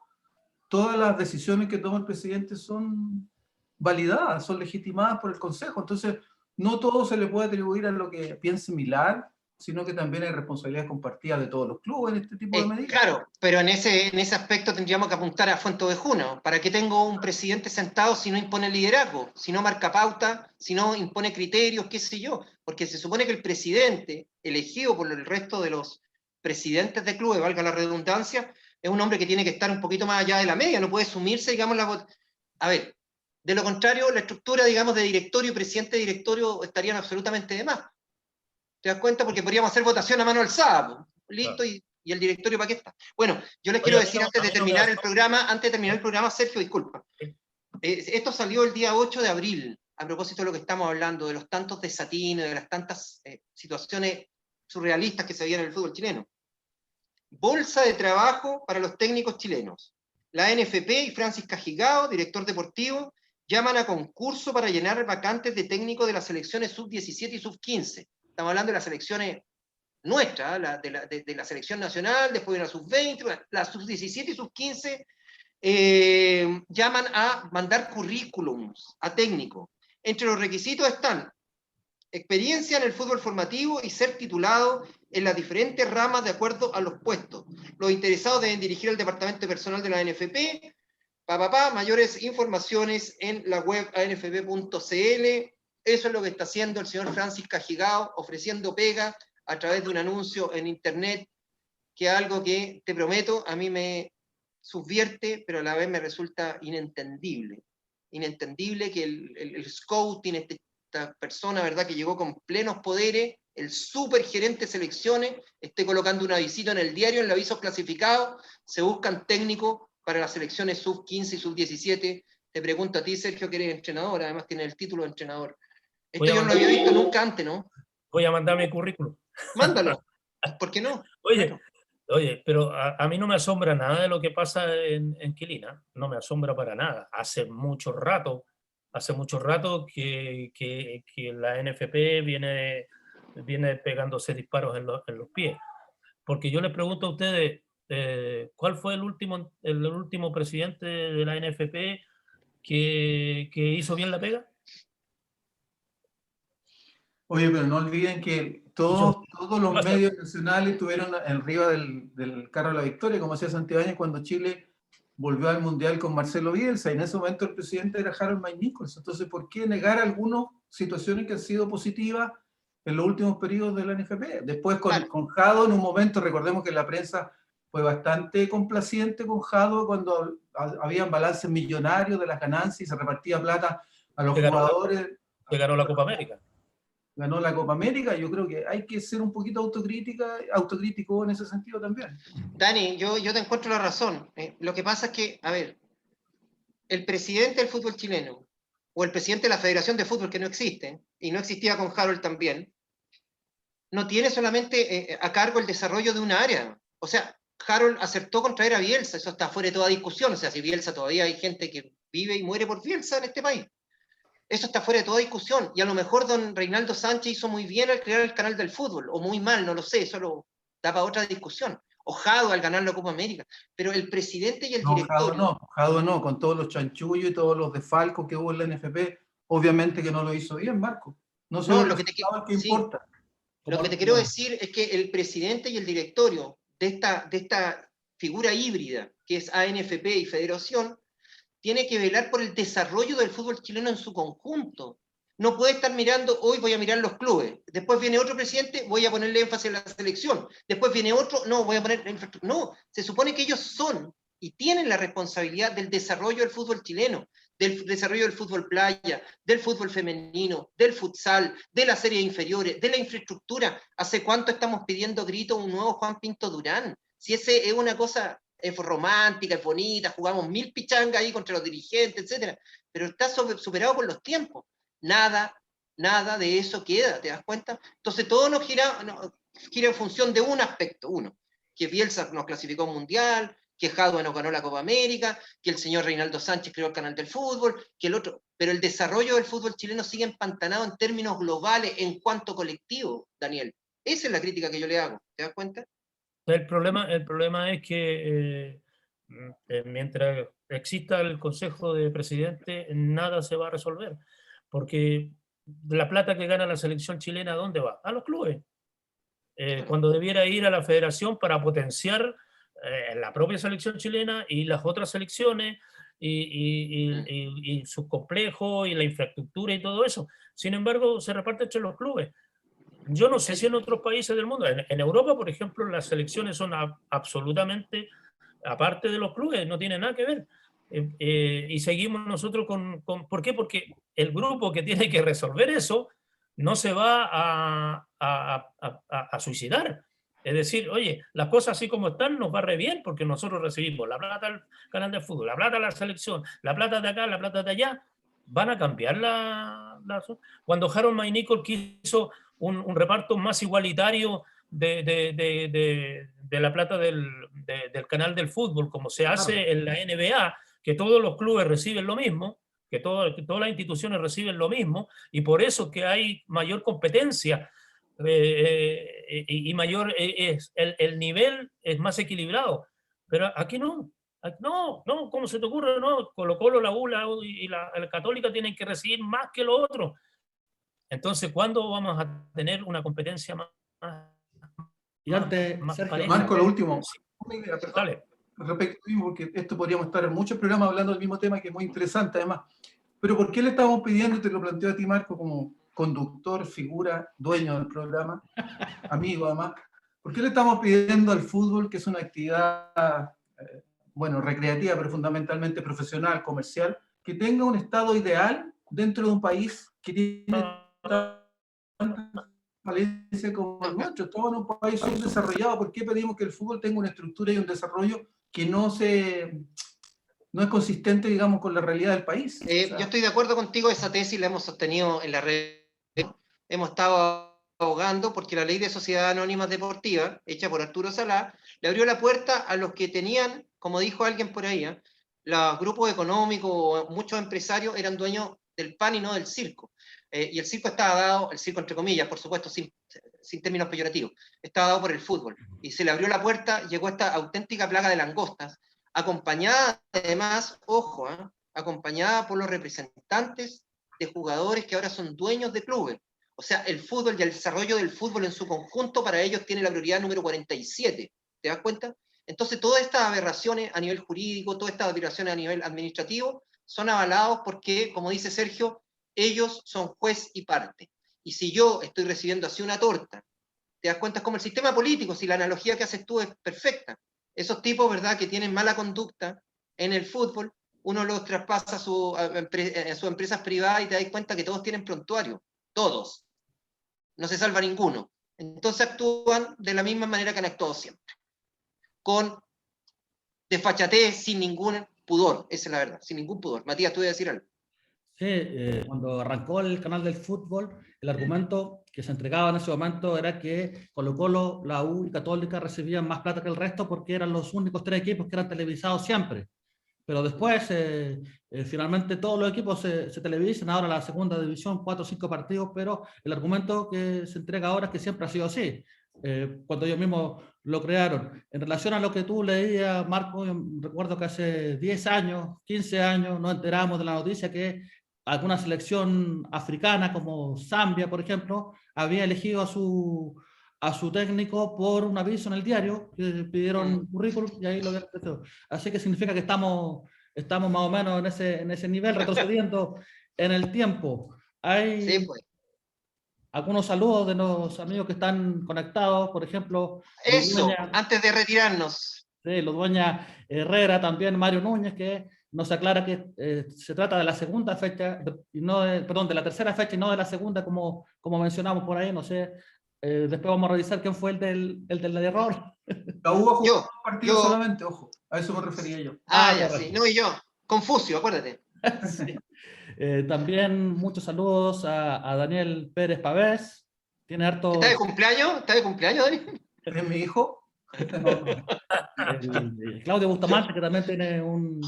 Speaker 3: todas las decisiones que toma el presidente son validadas, son legitimadas por el consejo. Entonces, no todo se le puede atribuir a lo que piense Milad, sino que también hay responsabilidad compartida de todos los clubes en este tipo de medidas.
Speaker 1: Claro, pero en ese aspecto tendríamos que apuntar a Fuenteovejuna. ¿Para qué tengo un presidente sentado si no impone liderazgo, si no marca pauta, si no impone criterios, qué sé yo? Porque se supone que el presidente, elegido por el resto de los presidentes de clubes, valga la redundancia, es un hombre que tiene que estar un poquito más allá de la media, no puede sumirse, digamos, a ver, de lo contrario, la estructura, digamos, de directorio y presidente de directorio estarían absolutamente de más. ¿Te das cuenta? Porque podríamos hacer votación a mano alzada, listo, claro. y el directorio para qué está. Bueno, yo les quiero decir antes de terminar el programa, Sergio, disculpa. Esto salió el día 8 de abril, a propósito de lo que estamos hablando, de los tantos desatinos, de las tantas situaciones surrealistas que se veían en el fútbol chileno. Bolsa de trabajo para los técnicos chilenos. La NFP y Francis Cajigao, director deportivo, llaman a concurso para llenar vacantes de técnico de las selecciones sub-17 y sub-15. Estamos hablando de las selecciones nuestra, de la selección nacional, después viene la sub-20, la sub-17 y sub-15, llaman a mandar currículums a técnicos. Entre los requisitos están experiencia en el fútbol formativo y ser titulado en las diferentes ramas de acuerdo a los puestos. Los interesados deben dirigir el departamento de personal de la ANFP. Mayores informaciones en la web anfp.cl. Eso es lo que está haciendo el señor Francis Cajigao, ofreciendo pega a través de un anuncio en internet, que es algo que, te prometo, a mí me subvierte, pero a la vez me resulta inentendible. Inentendible que el scouting, esta persona, ¿verdad?, que llegó con plenos poderes, el supergerente de selecciones, esté colocando un avisito en el diario, en el aviso clasificado, se buscan técnicos para las selecciones sub-15 y sub-17. Te pregunto a ti, Sergio, que eres entrenador, además tienes el título de entrenador. Esto yo no lo había visto nunca antes, ¿no?
Speaker 4: Voy a mandar mi currículum.
Speaker 1: Mándalo, ¿por qué no?
Speaker 4: Oye,
Speaker 1: Claro.
Speaker 4: Oye, pero a mí no me asombra nada de lo que pasa en Quilina, no me asombra para nada. Hace mucho rato que la NFP viene pegándose disparos en los pies. Porque yo les pregunto a ustedes, ¿cuál fue el último presidente de la NFP que hizo bien la pega?
Speaker 3: Oye, pero no olviden que todos los medios nacionales estuvieron arriba del carro de la victoria, como hacía Santibáñez cuando Chile volvió al Mundial con Marcelo Bielsa, y en ese momento el presidente era Harold May Nichols. Entonces, ¿por qué negar algunas situaciones que han sido positivas en los últimos periodos de la NFP? Después con Jado, en un momento, recordemos que la prensa fue bastante complaciente con Jado cuando habían balances millonarios de las ganancias y se repartía plata a los jugadores.
Speaker 4: Que ganó la Copa América.
Speaker 3: Ganó la Copa América. Yo creo que hay que ser un poquito autocrítico en ese sentido también.
Speaker 1: Dani, yo te encuentro la razón. Lo que pasa es que, a ver, el presidente del fútbol chileno, o el presidente de la Federación de Fútbol, que no existe, y no existía con Harold también, no tiene solamente a cargo el desarrollo de una área. O sea, Harold acertó con traer a Bielsa, eso está fuera de toda discusión. O sea, si Bielsa, todavía hay gente que vive y muere por Bielsa en este país. Eso está fuera de toda discusión, y a lo mejor don Reinaldo Sánchez hizo muy bien al crear el canal del fútbol, o muy mal, no lo sé, eso lo da para otra discusión. O Jado al ganar la Copa América, pero el presidente y el directorio...
Speaker 3: Jado no, con todos los chanchullos y todos los desfalcos que hubo en la NFP, obviamente que no lo hizo bien, Marco. No
Speaker 1: lo que importa. Lo que te quiero decir es que el presidente y el directorio de esta figura híbrida, que es ANFP y Federación, tiene que velar por el desarrollo del fútbol chileno en su conjunto. No puede estar mirando, hoy voy a mirar los clubes, después viene otro presidente, voy a ponerle énfasis en la selección, después viene otro, no, voy a poner infraestructura. No, se supone que ellos son y tienen la responsabilidad del desarrollo del fútbol chileno, del desarrollo del fútbol playa, del fútbol femenino, del futsal, de las series inferiores, de la infraestructura. ¿Hace cuánto estamos pidiendo gritos un nuevo Juan Pinto Durán? Si ese es una cosa... es romántica, es bonita, jugamos 1000 pichangas ahí contra los dirigentes, etcétera, pero está superado por los tiempos. Nada de eso queda, ¿te das cuenta? Entonces todo nos gira en función de un aspecto, que Bielsa nos clasificó a un mundial, que Jadwe nos ganó la Copa América, que el señor Reinaldo Sánchez creó el canal del fútbol, que el otro, pero el desarrollo del fútbol chileno sigue empantanado en términos globales en cuanto colectivo, Daniel. Esa es la crítica que yo le hago, ¿te das cuenta?
Speaker 4: El problema es que mientras exista el Consejo de Presidentes, nada se va a resolver, porque la plata que gana la selección chilena, ¿a dónde va? A los clubes. Cuando debiera ir a la federación para potenciar la propia selección chilena y las otras selecciones y sus complejos y la infraestructura y todo eso. Sin embargo, se reparte entre los clubes. Yo no sé si en otros países del mundo, en Europa, por ejemplo, las selecciones son absolutamente aparte de los clubes, no tiene nada que ver. Y seguimos nosotros ¿por qué? Porque el grupo que tiene que resolver eso no se va a suicidar. Es decir, oye, las cosas así como están nos va re bien porque nosotros recibimos la plata del canal de fútbol, la plata de la selección, la plata de acá, la plata de allá. Van a cambiar Cuando Harold May Nichols quiso un reparto más igualitario de la plata del canal del fútbol, como se hace en la NBA, que todos los clubes reciben lo mismo, que todas las instituciones reciben lo mismo, y por eso que hay mayor competencia. y mayor es el nivel es más equilibrado. Pero aquí no. No, no, ¿cómo se te ocurre? No, Colo-Colo, la U, la U y la Católica tienen que recibir más que lo otro. Entonces, ¿cuándo vamos a tener una competencia
Speaker 2: Y antes,
Speaker 4: más
Speaker 2: Sergio,
Speaker 4: pareja?
Speaker 3: Marco, lo último.
Speaker 4: Sí,
Speaker 3: Una idea, perdón,
Speaker 4: dale.
Speaker 3: respecto a mismo, porque esto podríamos estar en muchos programas hablando del mismo tema, que es muy interesante además. Pero ¿por qué le estamos pidiendo, y te lo planteo a ti, Marco, como conductor, figura, dueño del programa, amigo además, ¿por qué le estamos pidiendo al fútbol, que es una actividad, bueno, recreativa, pero fundamentalmente profesional, comercial, que tenga un estado ideal dentro de un país que tiene tanta falencia como el nuestro? Estamos en un país subdesarrollado. ¿Por qué pedimos que el fútbol tenga una estructura y un desarrollo que no es consistente, digamos, con la realidad del país?
Speaker 1: Yo estoy de acuerdo contigo, esa tesis la hemos sostenido en la red. Hemos estado abogando porque la ley de sociedades anónimas deportivas, hecha por Arturo Salá, le abrió la puerta a los que tenían, como dijo alguien por ahí, los grupos económicos o muchos empresarios eran dueños del pan y no del circo. Y el circo estaba dado, el circo entre comillas, por supuesto, sin términos peyorativos, estaba dado por el fútbol. Y se le abrió la puerta, llegó esta auténtica plaga de langostas, acompañada además, ojo, acompañada por los representantes de jugadores que ahora son dueños de clubes. O sea, el fútbol y el desarrollo del fútbol en su conjunto para ellos tiene la prioridad número 47. ¿Te das cuenta? Entonces, todas estas aberraciones a nivel jurídico, todas estas aberraciones a nivel administrativo, son avalados porque, como dice Sergio, ellos son juez y parte. Y si yo estoy recibiendo así una torta, te das cuenta, es como el sistema político, si la analogía que haces tú es perfecta. Esos tipos, ¿verdad?, que tienen mala conducta en el fútbol, uno los traspasa a sus empresas privadas y te das cuenta que todos tienen prontuario. Todos. No se salva ninguno. Entonces actúan de la misma manera que han actuado siempre. Con desfachatez, sin ningún pudor. Esa es la verdad, sin ningún pudor. Matías, tú ibas a decir algo.
Speaker 2: sí, cuando arrancó el canal del fútbol, el argumento que se entregaba en ese momento era que Colo-Colo, la U y Católica recibían más plata que el resto porque eran los únicos 3 equipos que eran televisados siempre. Pero después, finalmente todos los equipos se televisan, ahora la segunda división, 4 o 5 partidos, pero el argumento que se entrega ahora es que siempre ha sido así, cuando ellos mismos lo crearon. En relación a lo que tú leías, Marco, yo recuerdo que hace 10 años, 15 años, nos enteramos de la noticia que alguna selección africana, como Zambia, por ejemplo, había elegido a su técnico por un aviso en el diario, que pidieron currículum y ahí lo habían hecho. Así que significa que estamos más o menos en ese nivel, retrocediendo en el tiempo. Hay
Speaker 1: Sí, pues.
Speaker 2: algunos saludos de los amigos que están conectados, por ejemplo,
Speaker 1: Eso,
Speaker 2: Ludueña,
Speaker 1: antes de retirarnos.
Speaker 2: sí, Ludueña Herrera, también Mario Núñez, que nos aclara que se trata de la segunda fecha, y no perdón, de la tercera fecha y no de la segunda, como mencionamos por ahí, no sé. Después vamos a revisar quién fue el del error.
Speaker 3: La U ha jugado
Speaker 1: Yo,
Speaker 3: un partido solamente, ojo, a eso me refería yo.
Speaker 1: ya, sí. No, y yo. Confucio, acuérdate.
Speaker 2: Sí. También muchos saludos a Daniel Pérez Pavés. Tiene harto.
Speaker 1: ¿Está de cumpleaños? ¿Está de cumpleaños, Dani?
Speaker 3: ¿Es mi hijo?
Speaker 2: Claudio Bustamante, que también tiene un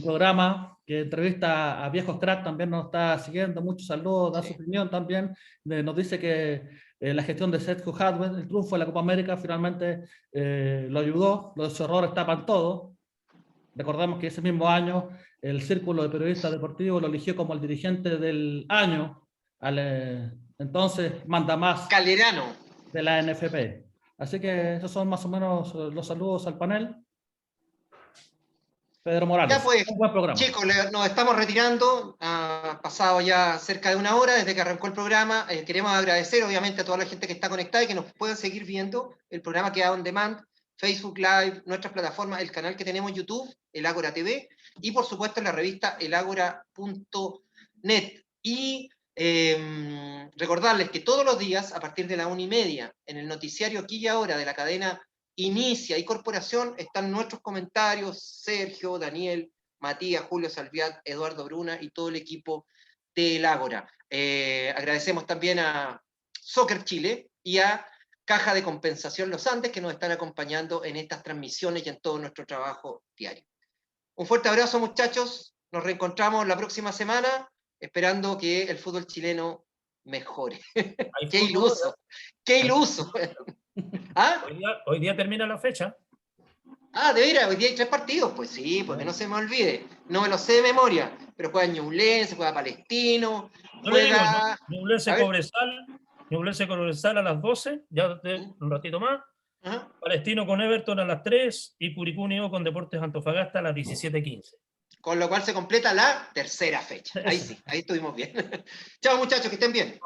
Speaker 2: programa que entrevista a viejos cracks, también nos está siguiendo. Muchos saludos, da su opinión también. Nos dice que la gestión de Sergio Hadwe, el triunfo de la Copa América, finalmente lo ayudó. Los errores tapan todo. Recordamos que ese mismo año el Círculo de Periodistas Deportivos lo eligió como el dirigente del año, entonces manda más
Speaker 1: Calderano.
Speaker 2: de la NFP. Así que esos son más o menos los saludos al panel. Pedro Morales,
Speaker 1: Ya pues,
Speaker 2: un buen programa.
Speaker 1: chicos, nos estamos retirando. Ha pasado ya cerca de una hora desde que arrancó el programa. Queremos agradecer obviamente a toda la gente que está conectada y que nos puedan seguir viendo. El programa queda on demand, Facebook Live, nuestras plataformas, el canal que tenemos en YouTube, El Ágora TV, y por supuesto en la revista elagora.net. Y recordarles que todos los días, a partir de la 1:30, en el noticiario Aquí y Ahora de la cadena Inicia y Corporación, están nuestros comentarios, Sergio, Daniel, Matías, Julio Salviat, Eduardo Bruna y todo el equipo de El Ágora. Agradecemos también a Soccer Chile y a Caja de Compensación Los Andes, que nos están acompañando en estas transmisiones y en todo nuestro trabajo diario. Un fuerte abrazo, muchachos. Nos reencontramos la próxima semana, esperando que el fútbol chileno mejores.
Speaker 4: Hay
Speaker 1: Qué
Speaker 4: fútbol,
Speaker 1: iluso, qué iluso. ¿Ah?
Speaker 4: Hoy día termina la fecha.
Speaker 1: Ah, de veras, hoy día hay 3 partidos. Pues sí, pues que no se me olvide. No me lo sé de memoria, pero juega Ñublense, juega Palestino,
Speaker 4: Yo le digo,
Speaker 1: juega...
Speaker 4: Ñublense
Speaker 1: A ver.
Speaker 4: Cobresal a las 12, ya un ratito más.
Speaker 1: Ajá.
Speaker 4: Palestino con Everton a las 3 y Curicó Unido con Deportes Antofagasta a las 17:15.
Speaker 1: Con lo cual se completa la tercera fecha. Ahí sí, ahí estuvimos bien. Chao muchachos, que estén bien.